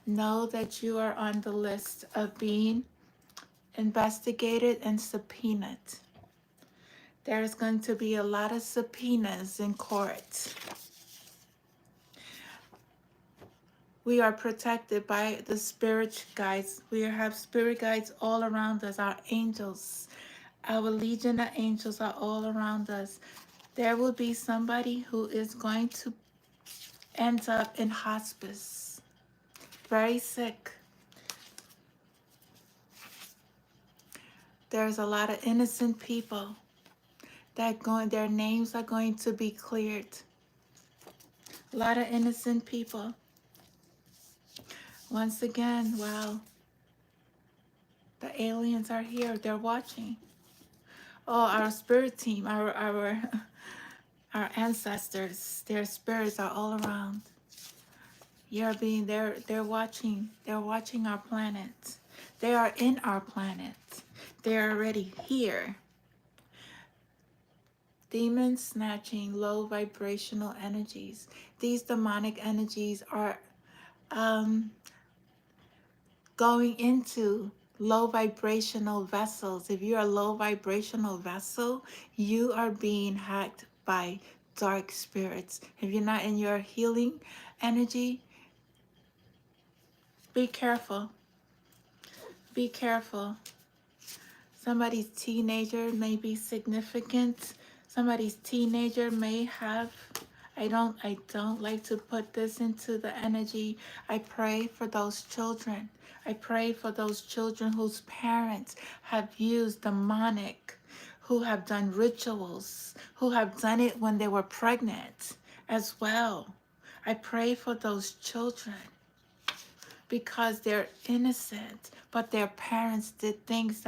know that you are on the list of being investigated and subpoenaed. There's going to be a lot of subpoenas in court. We are protected by the spirit guides. We have spirit guides all around us. Our angels, our legion of angels are all around us. There will be somebody who is going to end up in hospice, very sick. There's a lot of innocent people that their names are going to be cleared. A lot of innocent people. Once again, wow. The aliens are here. They're watching. Oh, our spirit team, our ancestors, their spirits are all around. They're watching. They're watching our planet. They are in our planet. They're already here. Demons snatching low vibrational energies. These demonic energies are going into low vibrational vessels. If you're a low vibrational vessel, you are being hacked by dark spirits. If you're not in your healing energy, be careful. Be careful. Somebody's teenager may be significant. Somebody's teenager may have, I don't like to put this into the energy. I pray for those children. I pray for those children whose parents have used demonic, who have done rituals, who have done it when they were pregnant as well. I pray for those children because they're innocent, but their parents did things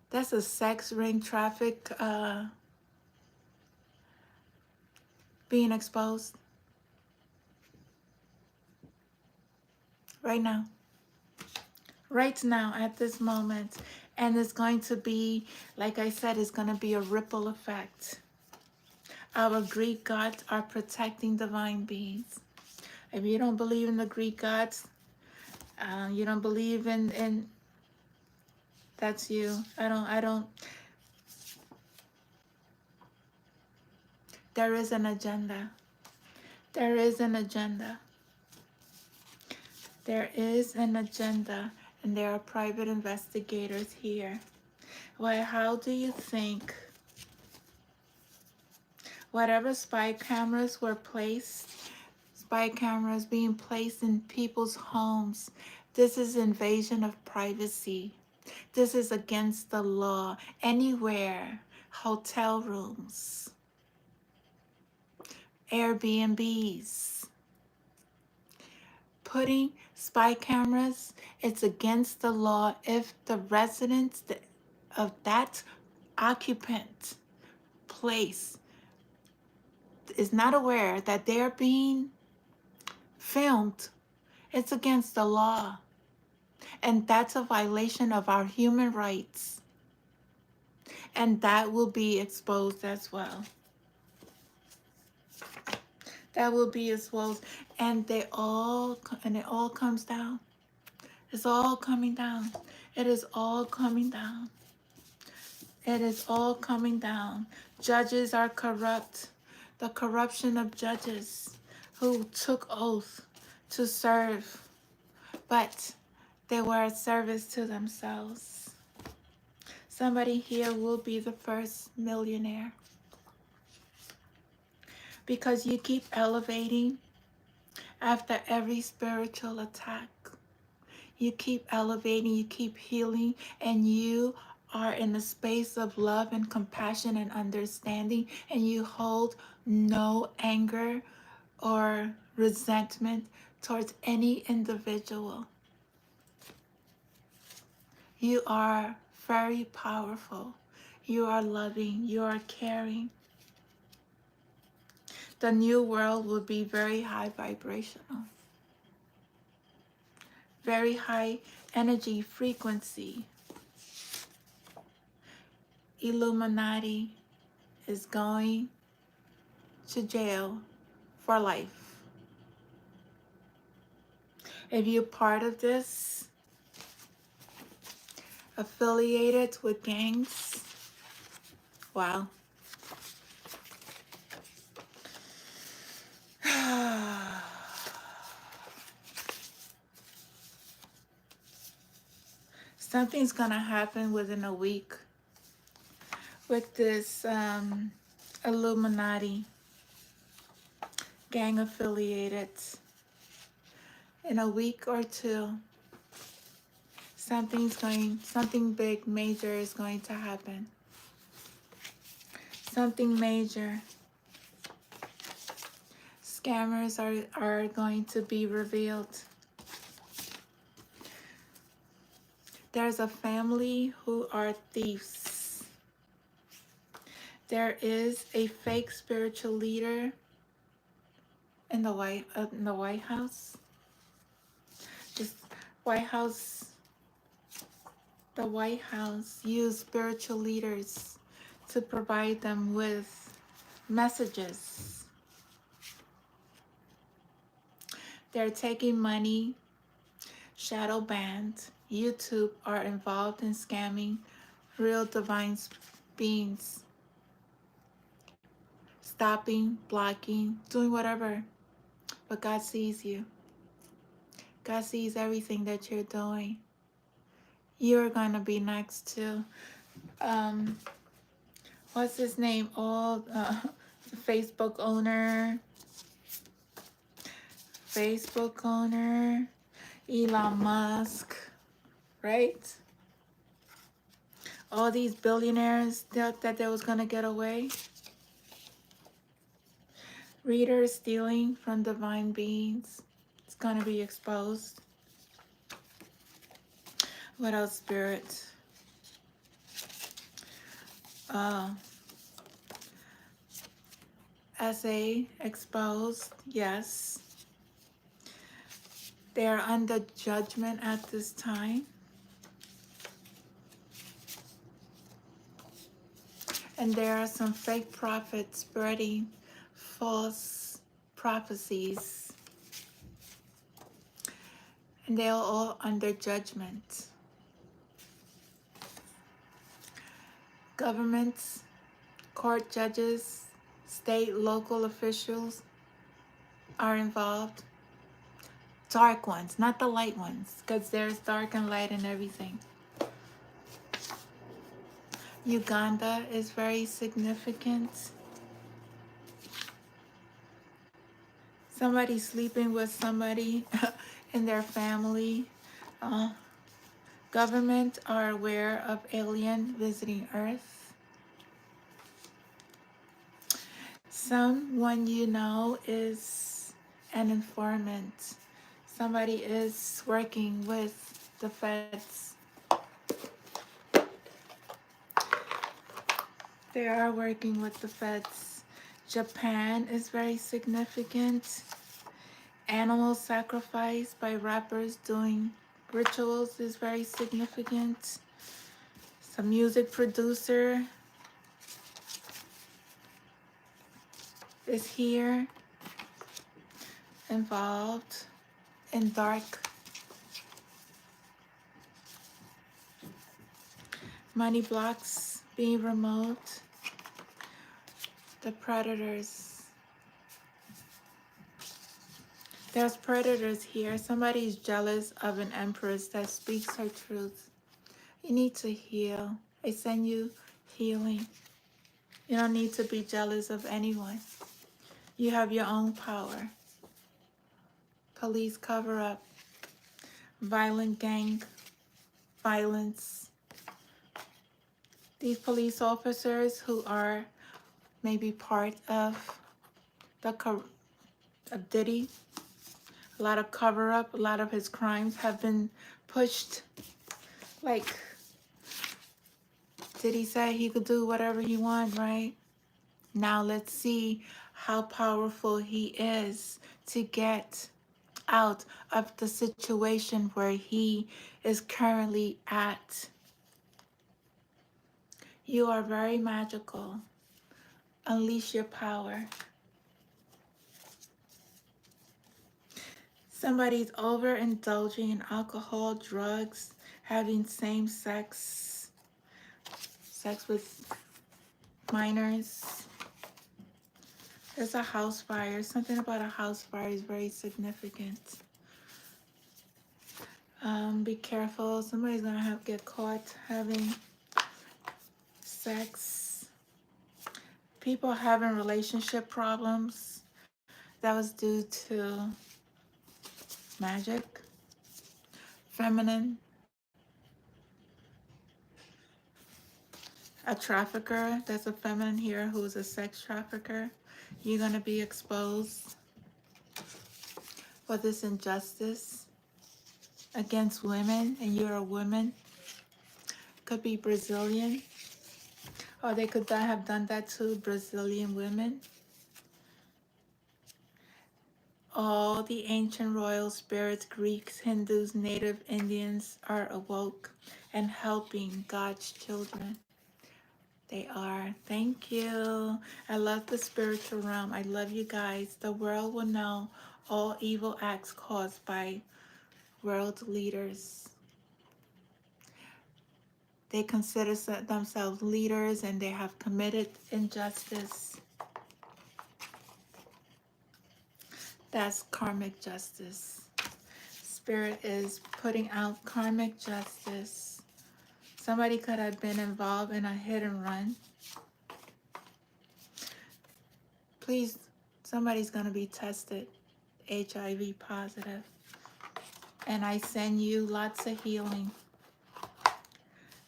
that's a sex ring traffic being exposed right now. right now at this moment. And it's going to be, like I said, it's going to be a ripple effect. Our Greek gods are protecting divine beings. If you don't believe in the Greek gods, you don't believe in that's you. I don't. There is an agenda. There is an agenda. There is an agenda, and there are private investigators here. Well, how do you think whatever spy cameras were placed, spy cameras being placed in people's homes, this is invasion of privacy. This is against the law. Anywhere, hotel rooms, Airbnbs, putting spy cameras, it's against the law if the residents of that occupant place is not aware that they're being filmed. It's against the law. And that's a violation of our human rights. And that will be exposed as well. That will be exposed. And it all comes down. It's all coming down. It is all coming down. It is all coming down. Judges are corrupt. The corruption of judges who took oath to serve, but they were a service to themselves. Somebody here will be the first millionaire because you keep elevating after every spiritual attack. You keep elevating, you keep healing, and you are in a space of love and compassion and understanding, and you hold no anger or resentment towards any individual. You are very powerful. You are loving. You are caring. The new world will be very high vibrational, very high energy frequency. Illuminati is going to jail for life. If you're part of this, affiliated with gangs, wow. Something's gonna happen within a week with this Illuminati gang affiliated. In a week or two, something big, major is going to happen. Something major. Scammers are going to be revealed. There's a family who are thieves. There is a fake spiritual leader in the White House. Just the White House used spiritual leaders to provide them with messages. They're taking money, shadow banned. YouTube are involved in scamming real divine beings. Stopping, blocking, doing whatever. But God sees you. God sees everything that you're doing. You're gonna be next to, what's his name? The Facebook owner, Elon Musk, right? All these billionaires thought that they was gonna get away. Readers stealing from divine beings. It's gonna be exposed. What else, Spirit? SA exposed, yes. They are under judgment at this time. And there are some fake prophets spreading false prophecies, and they are all under judgment. Governments, court judges, state, local officials are involved. Dark ones, not the light ones, because there's dark and light and everything. Uganda is very significant. Somebody sleeping with somebody in their family. Uh, Government are aware of alien visiting Earth. Someone you know is an informant. Somebody is working with the feds. They are working with the feds. Japan is very significant. Animal sacrifice by rappers doing rituals is very significant. Some music producer is here involved in dark money blocks being removed. The predators. There's predators here. Somebody's jealous of an empress that speaks her truth. You need to heal. I send you healing. You don't need to be jealous of anyone. You have your own power. Police cover up. Violent gang violence. These police officers who are maybe part of of Diddy. A lot of cover up. A lot of his crimes have been pushed. Like, Diddy said he could do whatever he wants, right? Now let's see how powerful he is to get out of the situation where he is currently at. You are very magical. Unleash your power. Somebody's overindulging in alcohol, drugs, having sex with minors. There's a house fire. Something about a house fire is very significant. Be careful. Somebody's gonna get caught having sex. People having relationship problems. That was due to magic. Feminine. A trafficker. There's a feminine here who's a sex trafficker. You're gonna be exposed for this injustice against women, and you're a woman. Could be Brazilian, or they could have done that to Brazilian women. All the ancient royal spirits, Greeks, Hindus, Native Indians are awoke and helping God's children. They are. Thank you. I love the spiritual realm. I love you guys. The world will know all evil acts caused by world leaders. They consider themselves leaders and they have committed injustice. That's karmic justice. Spirit is putting out karmic justice. Somebody could have been involved in a hit and run. Please, somebody's going to be tested HIV positive. And I send you lots of healing.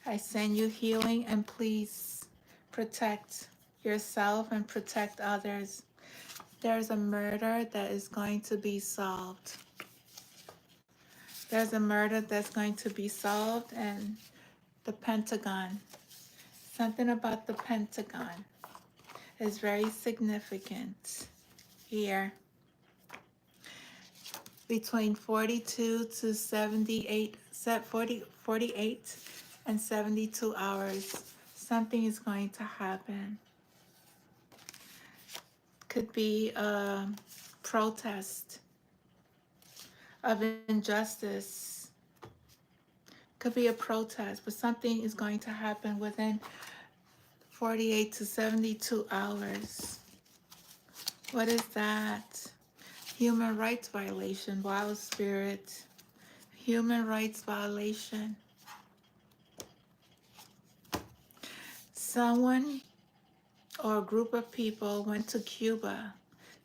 I send you healing, and please protect yourself and protect others. There's a murder that is going to be solved. There's a murder that's going to be solved, and the Pentagon. Something about the Pentagon is very significant here. Between 42 to 48 and 72 hours, Something is going to happen. Could be a protest of injustice. Could be a protest, but something is going to happen within 48 to 72 hours. What is that? Human rights violation. Wow, Spirit. Human rights violation. Someone or a group of people went to Cuba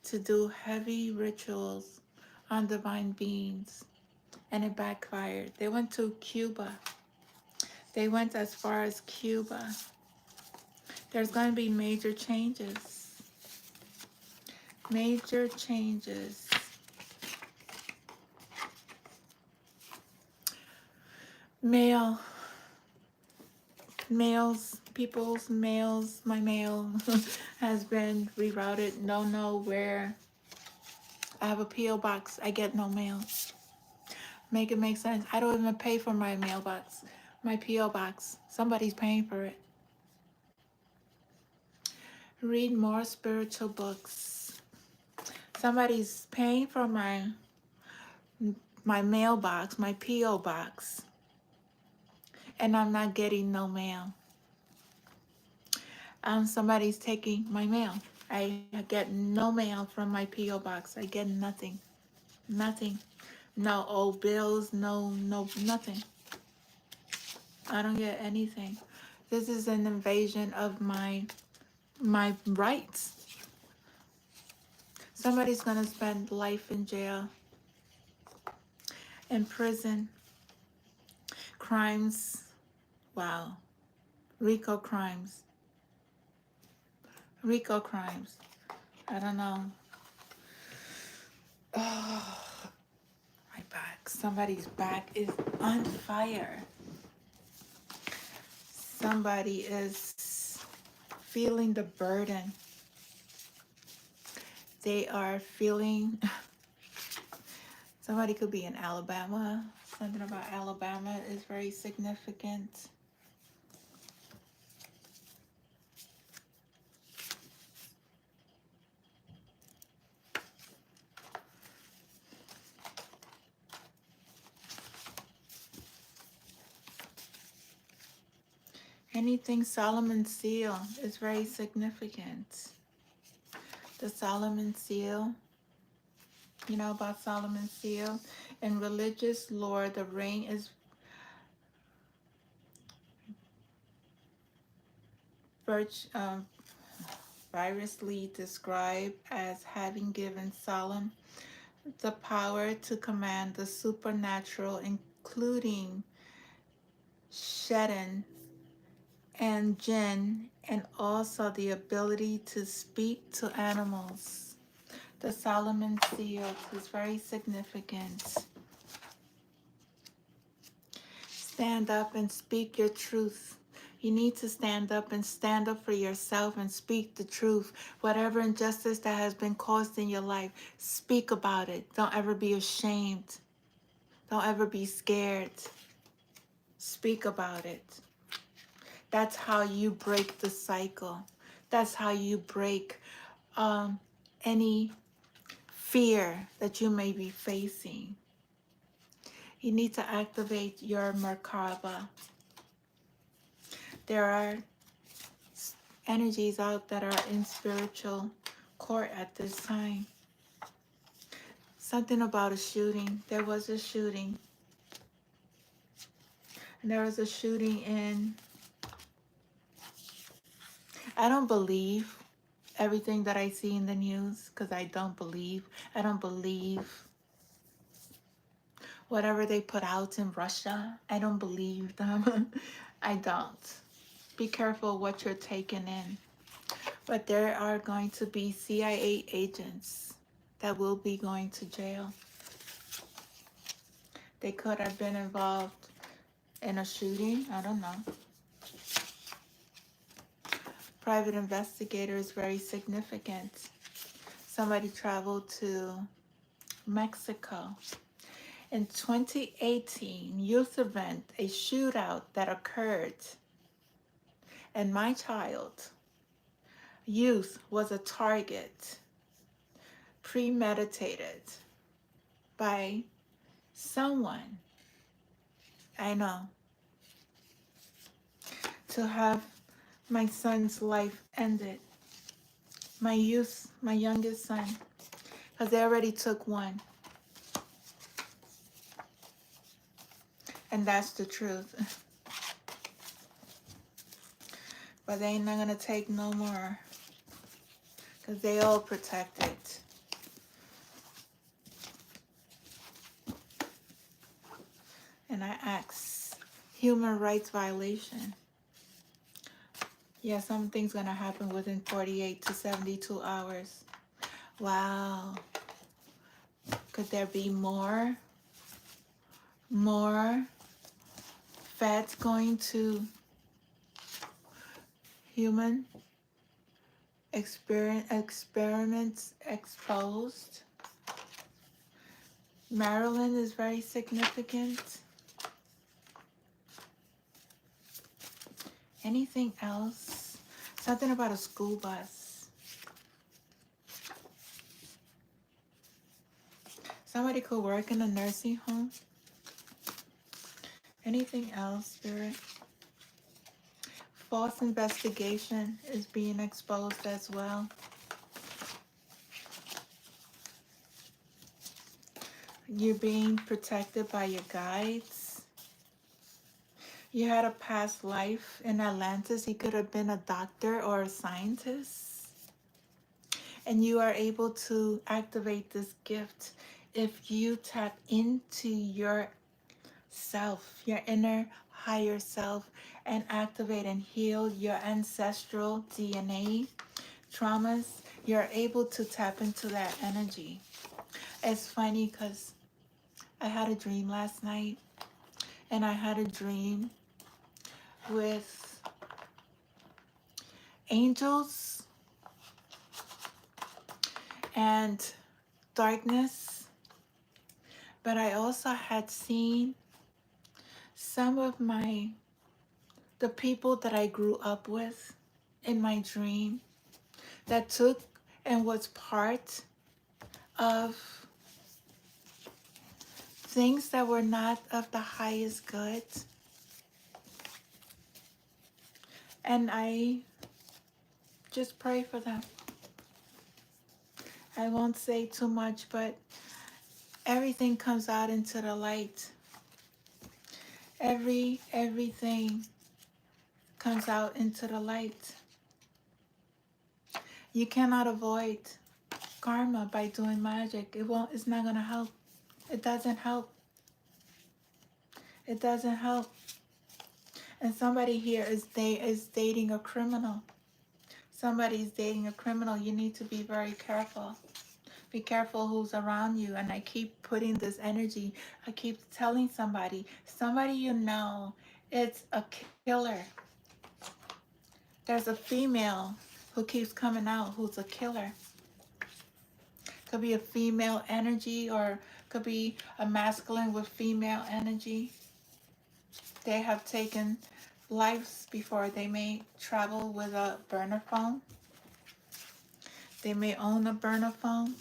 to do heavy rituals on divine beings, and it backfired. They went to Cuba. They went as far as Cuba. There's going to be major changes. Major changes. Mail. People's mails, my mail has been rerouted. Don't know where. I have a P.O. box. I get no mail. Make it make sense. I don't even pay for my mailbox. My P.O. box. Somebody's paying for it. Read more spiritual books. Somebody's paying for my mailbox, my P.O. box, and I'm not getting no mail. Somebody's taking my mail. I get no mail from my P.O. box. I get nothing. Nothing. No old bills, no nothing. I don't get anything. This is an invasion of my rights. Somebody's gonna spend life in jail, in prison. Crimes. Wow. RICO crimes. RICO crimes. I don't know. Oh, my back. Somebody's back is on fire. Somebody is feeling the burden. They are feeling, somebody could be in Alabama. Something about Alabama is very significant. Anything Solomon seal is very significant. The Solomon seal, you know about Solomon seal? In religious lore, the ring is variously described as having given Solomon the power to command the supernatural, including Shedden and Jinn, and also the ability to speak to animals. The Solomon seal is very significant. Stand up and speak your truth. You need to stand up for yourself and speak the truth. Whatever injustice that has been caused in your life, speak about it. Don't ever be ashamed. Don't ever be scared. Speak about it. That's how you break the cycle. That's how you break any fear that you may be facing. You need to activate your Merkaba. There are energies out that are in spiritual court at this time. Something about a shooting. There was a shooting. And there was a shooting in... I don't believe everything that I see in the news because I don't believe. I don't believe whatever they put out in Russia. I don't believe them. I don't. Be careful what you're taking in. But there are going to be CIA agents that will be going to jail. They could have been involved in a shooting. I don't know. Private investigator is very significant. Somebody traveled to Mexico. In 2018 youth event, a shootout that occurred And my child, youth, was a target premeditated by someone I know to have my son's life ended. My youth, my youngest son, because they already took one. And that's the truth. But they ain't not gonna take no more, because they all protected. And I ask, human rights violation. Yeah, something's gonna happen within 48 to 72 hours. Wow. Could there be more feds going to human experiments exposed? Maryland is very significant. Anything else? Something about a school bus. Somebody could work in a nursing home. Anything else, Spirit? False investigation is being exposed as well. You're being protected by your guides. You had a past life in Atlantis. You could have been a doctor or a scientist. And you are able to activate this gift if you tap into your self, your inner higher self, and activate and heal your ancestral DNA traumas. You're able to tap into that energy. It's funny because I had a dream last night, and I had a dream with angels and darkness, but I also had seen some of the people that I grew up with in my dream that took and was part of things that were not of the highest good. And I just pray for them. I won't say too much, but everything comes out into the light. Everything comes out into the light. You cannot avoid karma by doing magic. It's not gonna help. It doesn't help. It doesn't help. And somebody here is dating a criminal. Somebody's dating a criminal. You need to be very careful. Be careful who's around you. And I keep putting this energy. I keep telling somebody you know, it's a killer. There's a female who keeps coming out who's a killer. Could be a female energy, or could be a masculine with female energy. They have taken lives before. They may travel with a burner phone. They may own a burner phone.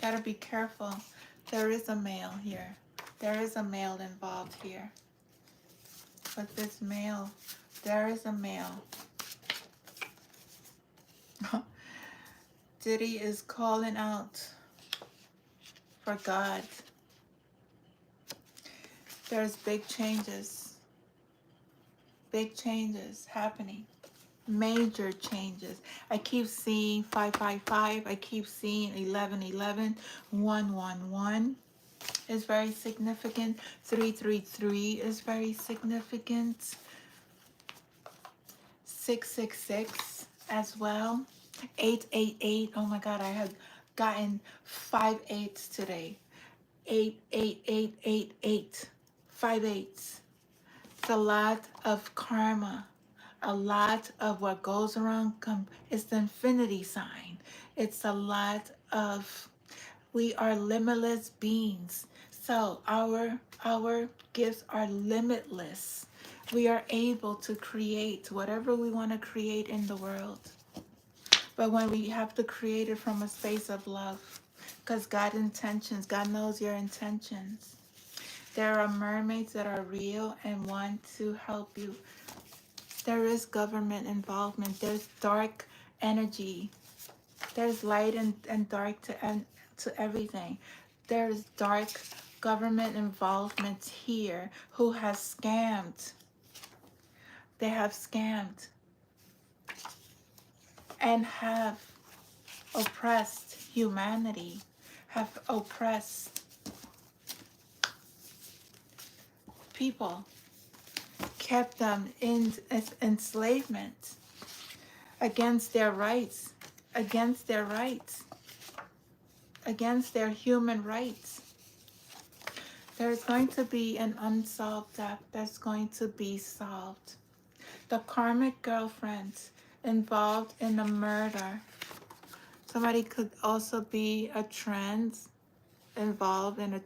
Gotta be careful. There is a male here. There is a male involved here. But this male, there is a male. Diddy is calling out for God. There's big changes happening. Major changes. I keep seeing 555. I keep seeing 1111. 111 is very significant. 333 is very significant. 666 as well. 888. Oh my God, I have gotten 5 8s today. 88888. 5 8s. It's a lot of karma. A lot of what goes around it's the infinity sign. It's a lot of, we are limitless beings. So our gifts are limitless. We are able to create whatever we want to create in the world. But when we have to create it from a space of love, because God knows your intentions. There are mermaids that are real and want to help you. There is government involvement. There's dark energy. There's light and dark to everything. There's dark government involvement here who has scammed. They have scammed and have oppressed humanity, have oppressed people, kept them in enslavement against their rights, against their rights, against their human rights. There's going to be an unsolved death that's going to be solved. The karmic girlfriends involved in the murder. Somebody could also be a trans involved in a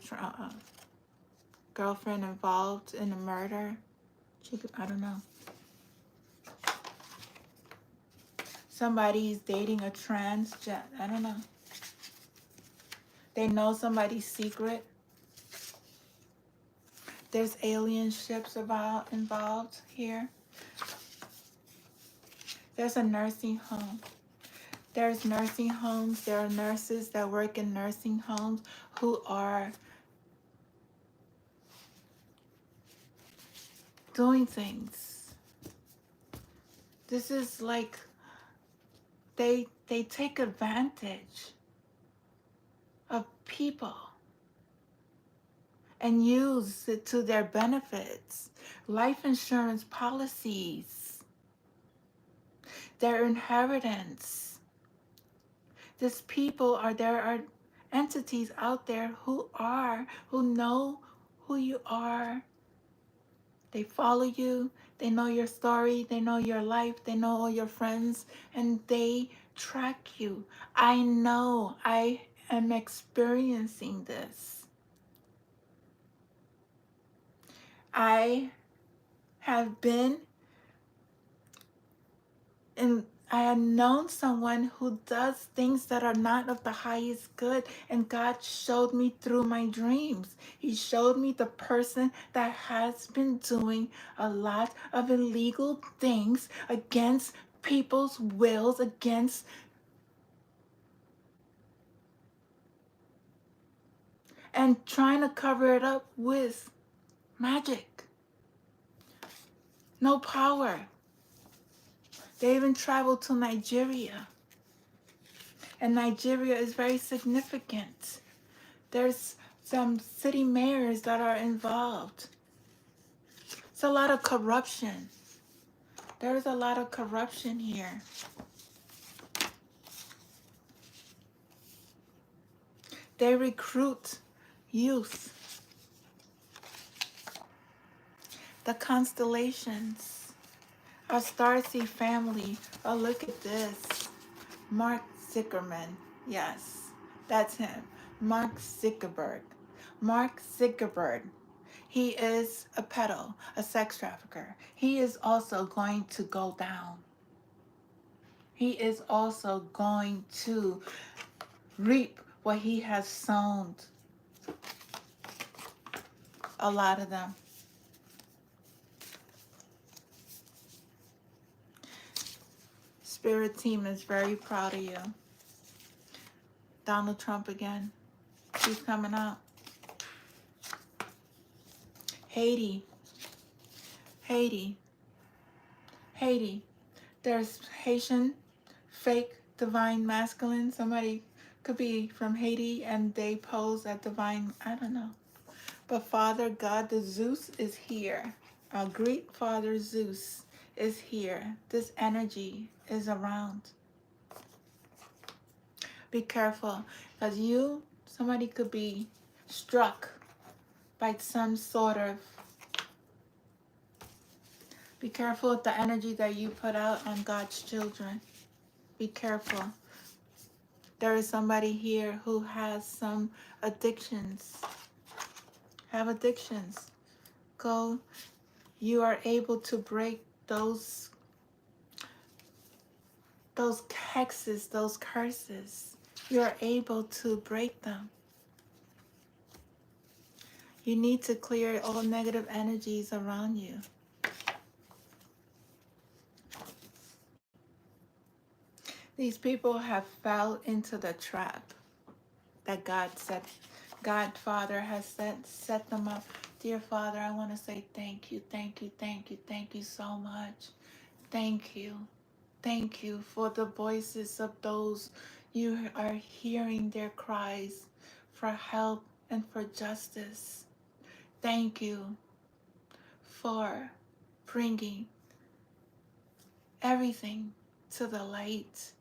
girlfriend involved in a murder. I don't know. Somebody's dating a transgender. I don't know. They know somebody's secret. There's alien ships involved here. There's a nursing home. There's nursing homes. There are nurses that work in nursing homes who are doing things. This is like they take advantage of people and use it to their benefits. Life insurance policies, their inheritance. There are entities out there who know who you are. They follow you, they know your story, they know your life, they know all your friends, and they track you. I know, I am experiencing this. I have known someone who does things that are not of the highest good, and God showed me through my dreams. He showed me the person that has been doing a lot of illegal things against people's wills, and trying to cover it up with magic. No power. They even traveled to Nigeria. And Nigeria is very significant. There's some city mayors that are involved. It's a lot of corruption. There's a lot of corruption here. They recruit youth. The constellations. Our Starseed family. Oh, look at this. Mark Zuckerman. Yes, that's him. Mark Zuckerberg. Mark Zuckerberg. He is a pedo, a sex trafficker. He is also going to go down. He is also going to reap what he has sown. A lot of them. Spirit team is very proud of you. Donald Trump again. He's coming out. Haiti. Haiti. Haiti. There's Haitian, fake, divine masculine. Somebody could be from Haiti and they pose at divine, I don't know. But Father God, the Zeus is here. Our Greek Father Zeus is here. This energy is around. Be careful, because somebody could be struck by some sort of. Be careful with the energy that you put out on God's children. Be careful. There is somebody here who has some addictions. Have addictions. Go You are able to break those hexes, those curses. You are able to break them. You need to clear all negative energies around you. These people have fell into the trap that God Father has set them up. Dear Father, I want to say thank you, thank you, thank you, thank you so much. Thank you. Thank you for the voices of those you are hearing their cries for help and for justice. Thank you for bringing everything to the light.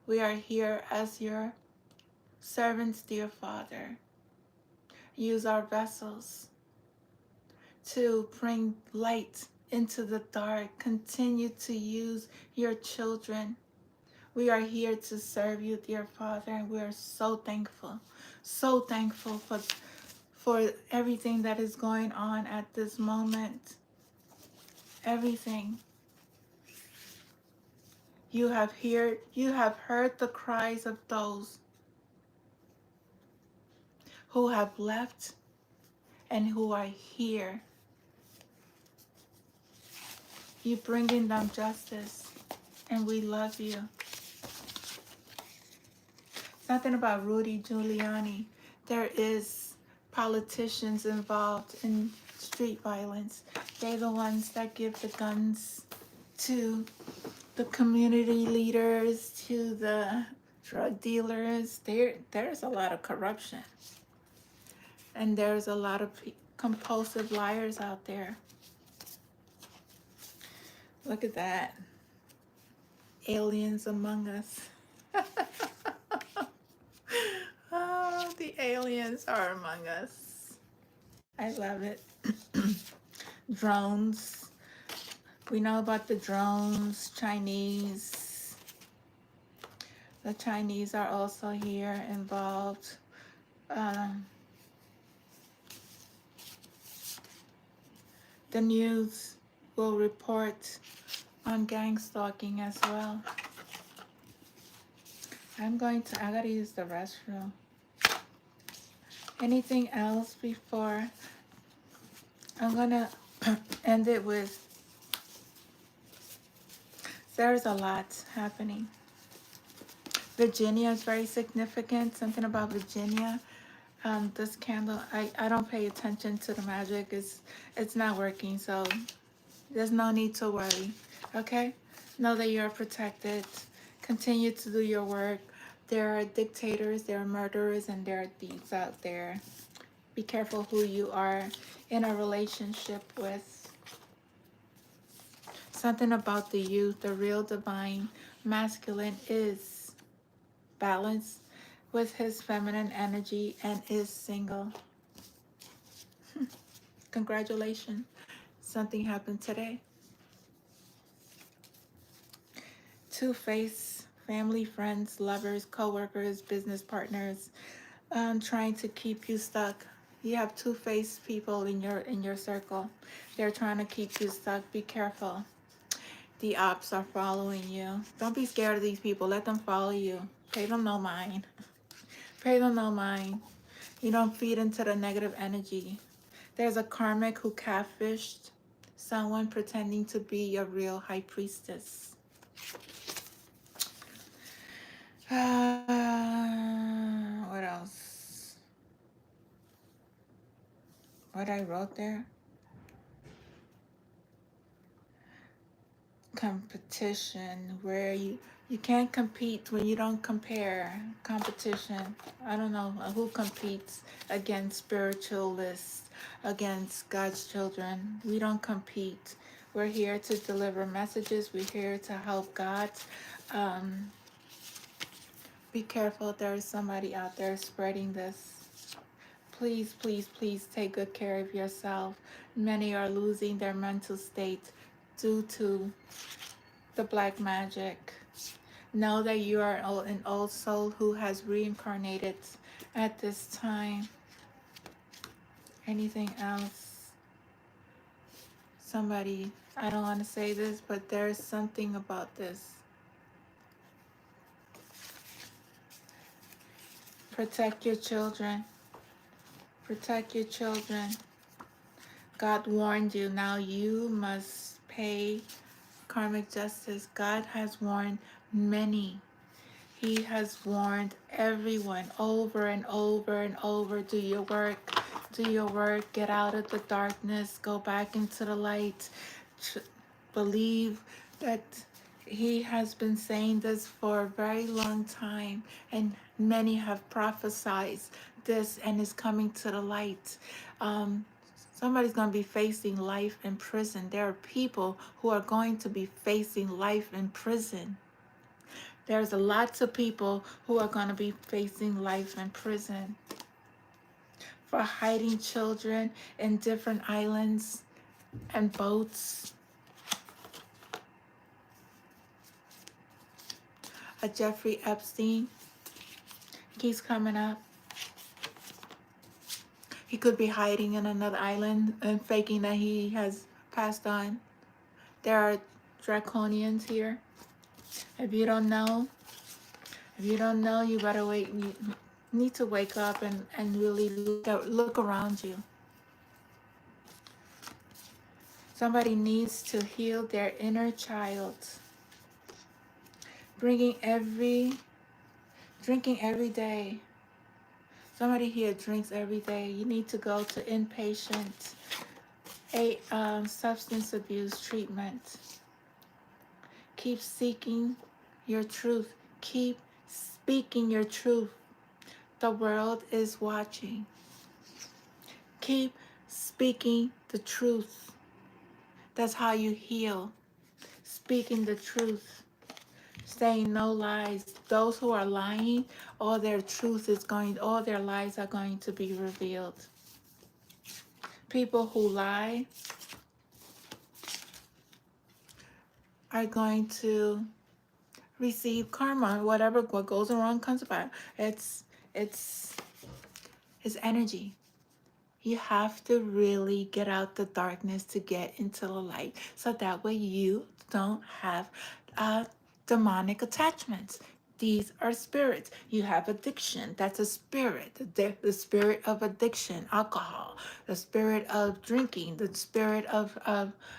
We are here as your servants, dear Father. Use our vessels to bring light into the dark. Continue to use your children. We are here to serve you, dear Father, and we are so thankful for everything that is going on at this moment. Everything. You have heard the cries of those who have left and who are here. You bringing them justice, and we love you. Something about Rudy Giuliani. There is politicians involved in street violence. They're the ones that give the guns to the community leaders, to the drug dealers. There's a lot of corruption. And there's a lot of compulsive liars out there. Look at that. Aliens among us. Oh, the aliens are among us. I love it. Drones. We know about the drones, Chinese. The Chinese are also here involved. The news will report on gang stalking as well. I gotta use the restroom. Anything else before? I'm gonna end it with, there's a lot happening. Virginia is very significant. Something about Virginia. This candle, I don't pay attention to the magic. It's not working, so there's no need to worry. Okay? Know that you're protected. Continue to do your work. There are dictators, there are murderers, and there are thieves out there. Be careful who you are in a relationship with. Something about the youth, the real divine masculine is balanced with his feminine energy and is single. Congratulations. Something happened today. Two-faced, family, friends, lovers, co-workers, business partners, trying to keep you stuck. You have two-faced people in your circle. They're trying to keep you stuck. Be careful. The ops are following you. Don't be scared of these people. Let them follow you. Pay them no mind. Pay them no mind. You don't feed into the negative energy. There's a karmic who catfished someone pretending to be a real high priestess. What else? What I wrote there? Competition, where you can't compete when you don't compare. Competition. I don't know who competes against spiritualists, against God's children. We don't compete. We're here to deliver messages. We're here to help God. Be careful. There is somebody out there spreading this. Please, please, please take good care of yourself. Many are losing their mental state due to the black magic. Know that you are an old soul who has reincarnated at this time. Anything else? Somebody, I don't want to say this, but there's something about this. Protect your children. Protect your children. God warned you. Now you must pay karmic justice. God has warned many. He has warned everyone over and over and over. Do your work. Do your work. Get out of the darkness. Go back into the light. Believe that he has been saying this for a very long time, and many have prophesied this and is coming to the light. Somebody's going to be facing life in prison. There are people who are going to be facing life in prison. There's lots of people who are going to be facing life in prison for hiding children in different islands and boats. A Jeffrey Epstein keeps coming up. He could be hiding in another island and faking that he has passed on. There are draconians here. If you don't know, you better wait. You need to wake up and really look around you. Somebody needs to heal their inner child. Drinking every day. Somebody here drinks every day. You need to go to inpatient substance abuse treatment. Keep seeking your truth. Keep speaking your truth. The world is watching. Keep speaking the truth. That's how you heal. Speaking the truth. Saying no lies. Those who are lying, all their lies are going to be revealed. People who lie are going to receive karma. What goes around comes back. It's energy. You have to really get out the darkness to get into the light, so that way you don't have demonic attachments. These are spirits. You have addiction. That's a spirit. The spirit of addiction, alcohol, the spirit of drinking, the spirit of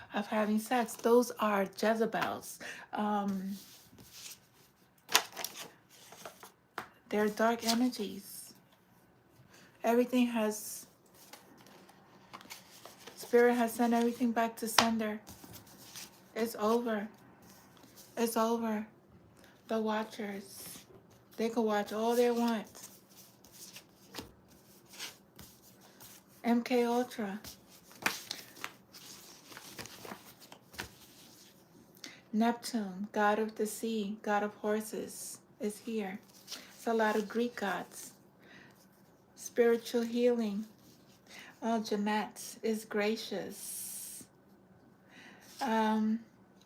having sex. Those are Jezebels. They're dark energies. Everything has, Spirit has sent everything back to sender. It's over. It's over. The Watchers, they can watch all they want. MK Ultra. Neptune, god of the sea, god of horses, is here. It's a lot of Greek gods. Spiritual healing. Oh, Jeanette is gracious.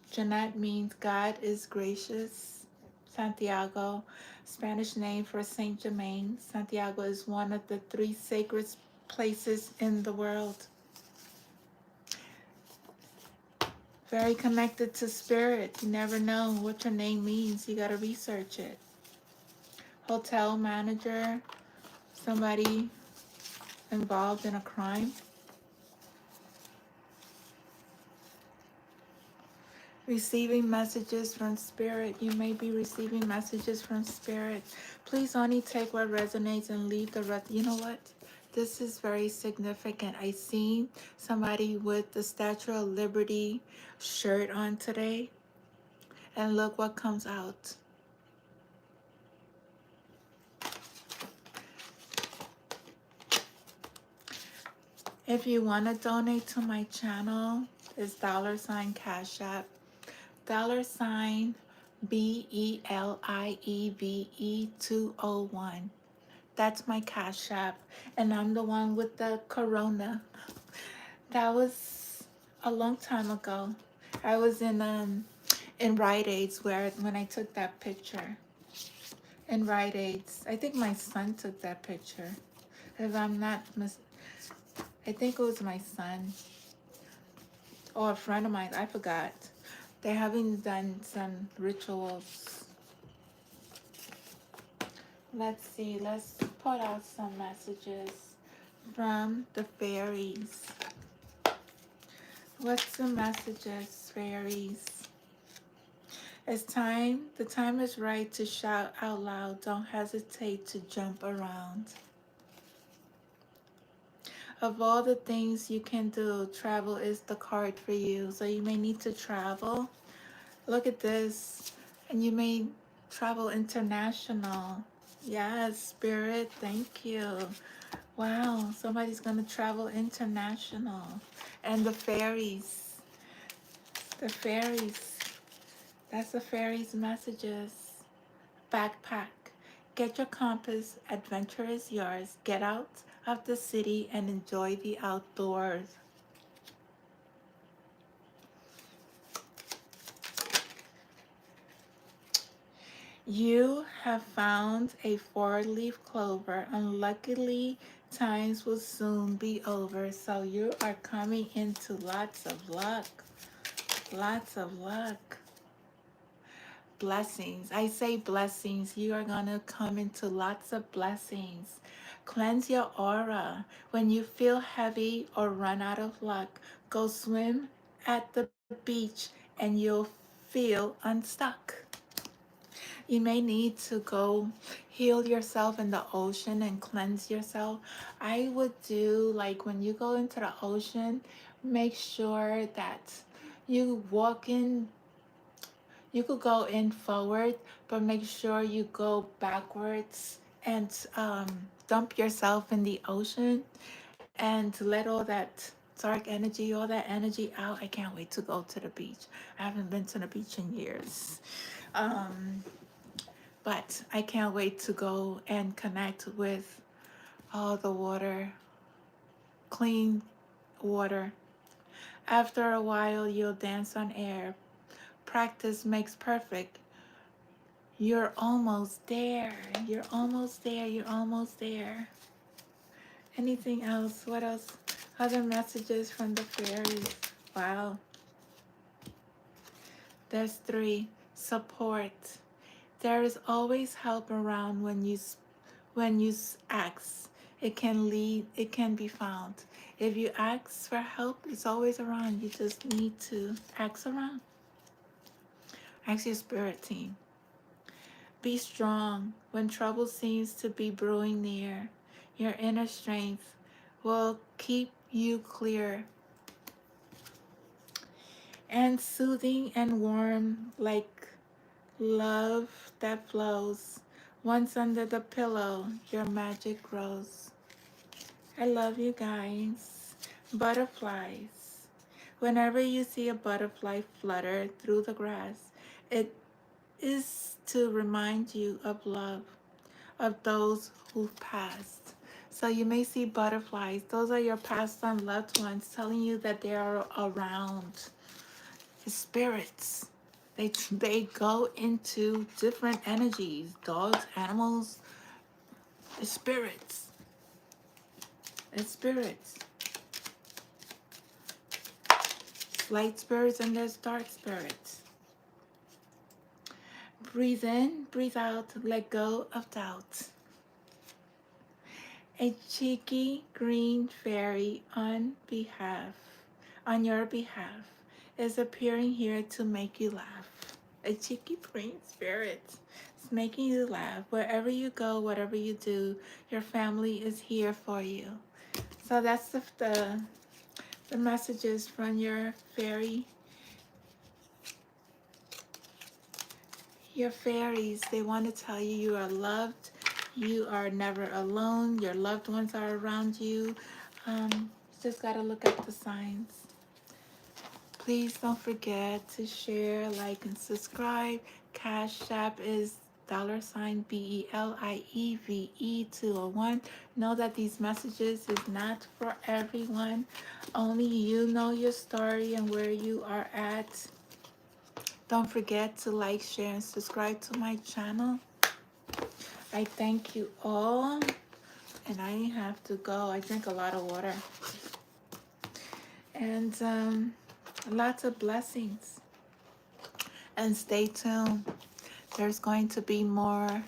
Jeanette means God is gracious. Santiago, Spanish name for Saint Germain. Santiago is one of the 3 sacred places in the world. Very connected to spirit. You never know what your name means. You got to research it. Hotel manager, somebody involved in a crime. Receiving messages from spirit. You may be receiving messages from spirit. Please only take what resonates and leave the rest. You know what? This is very significant. I seen somebody with the Statue of Liberty shirt on today. And look what comes out. If you want to donate to my channel, it's $ Cash App. $ BELIEVE201. That's my Cash App. And I'm the one with the corona. That was a long time ago. I was in RAIDED when I took that picture. In RAIDED. I think my son took that picture. If I'm not I think it was my son. or a friend of mine, I forgot. They're having done some rituals. Let's see, let's put out some messages from the fairies. What's the messages, fairies? It's time, the time is right to shout out loud. Don't hesitate to jump around. Of all the things you can do, travel is the card for you. So you may need to travel. Look at this. And you may travel international. Yes, Spirit, thank you. Wow, somebody's going to travel international. And the fairies. The fairies. That's the fairies' messages. Backpack. Get your compass. Adventure is yours. Get out of the city and enjoy the outdoors. You have found a four-leaf clover. Unluckily, times will soon be over, so you are coming into lots of luck. Lots of luck. Blessings. I say blessings. You are going to come into lots of blessings. Cleanse your aura. When you feel heavy or run out of luck, go swim at the beach and you'll feel unstuck. You may need to go heal yourself in the ocean and cleanse yourself. I would do, like, when you go into the ocean, make sure that you walk in. You could go in forward, but make sure you go backwards and dump yourself in the ocean and let all that dark energy, all that energy out. I can't wait to go to the beach. I haven't been to the beach in years. But I can't wait to go and connect with all the water, clean water. After a while, you'll dance on air. Practice makes perfect. You're almost there. You're almost there. You're almost there. Anything else? What else? Other messages from the fairies. Wow. There's 3. Support. There is always help around when you ask. It can be found. If you ask for help, it's always around. You just need to ask around. Ask your spirit team. Be strong when trouble seems to be brewing near. Your inner strength will keep you clear and soothing and warm like love that flows. Once under the pillow, your magic grows. I love you guys. Butterflies. Whenever you see a butterfly flutter through the grass, it is to remind you of love, of those who've passed. So you may see butterflies. Those are your passed on loved ones telling you that they are around. The spirits. They go into different energies. Dogs, animals, it's spirits. It's spirits. Light spirits and there's dark spirits. Breathe in, breathe out, let go of doubt. A cheeky green fairy on your behalf, is appearing here to make you laugh. A cheeky green spirit is making you laugh. Wherever you go, whatever you do, your family is here for you. So that's the messages from your fairy. Your fairies, they want to tell you you are loved. You are never alone. Your loved ones are around you. Just got to look at the signs. Please don't forget to share, like, and subscribe. Cash App is $BELIEVE201. Know that these messages is not for everyone. Only you know your story and where you are at. Don't forget to like, share, and subscribe to my channel. I thank you all. And I have to go. I drink a lot of water. And Lots of blessings. And stay tuned. There's going to be more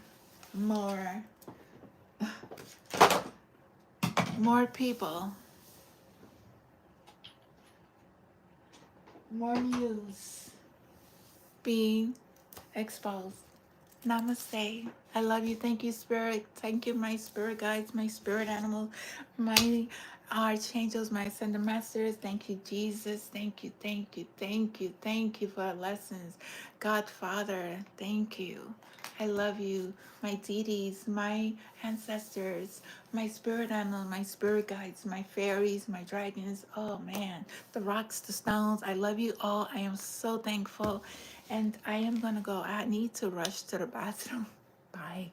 people, more news being exposed. Namaste. I love you. Thank you, Spirit. Thank you, my spirit guides, my spirit animals, my archangels, my ascended masters. Thank you, Jesus. Thank you, thank you, thank you, thank you for our lessons. Godfather, thank you. I love you, my deities, my ancestors, my spirit animals, my spirit guides, my fairies, my dragons. Oh man, the rocks, the stones. I love you all. I am so thankful. And I am going to go. I need to rush to the bathroom. Bye.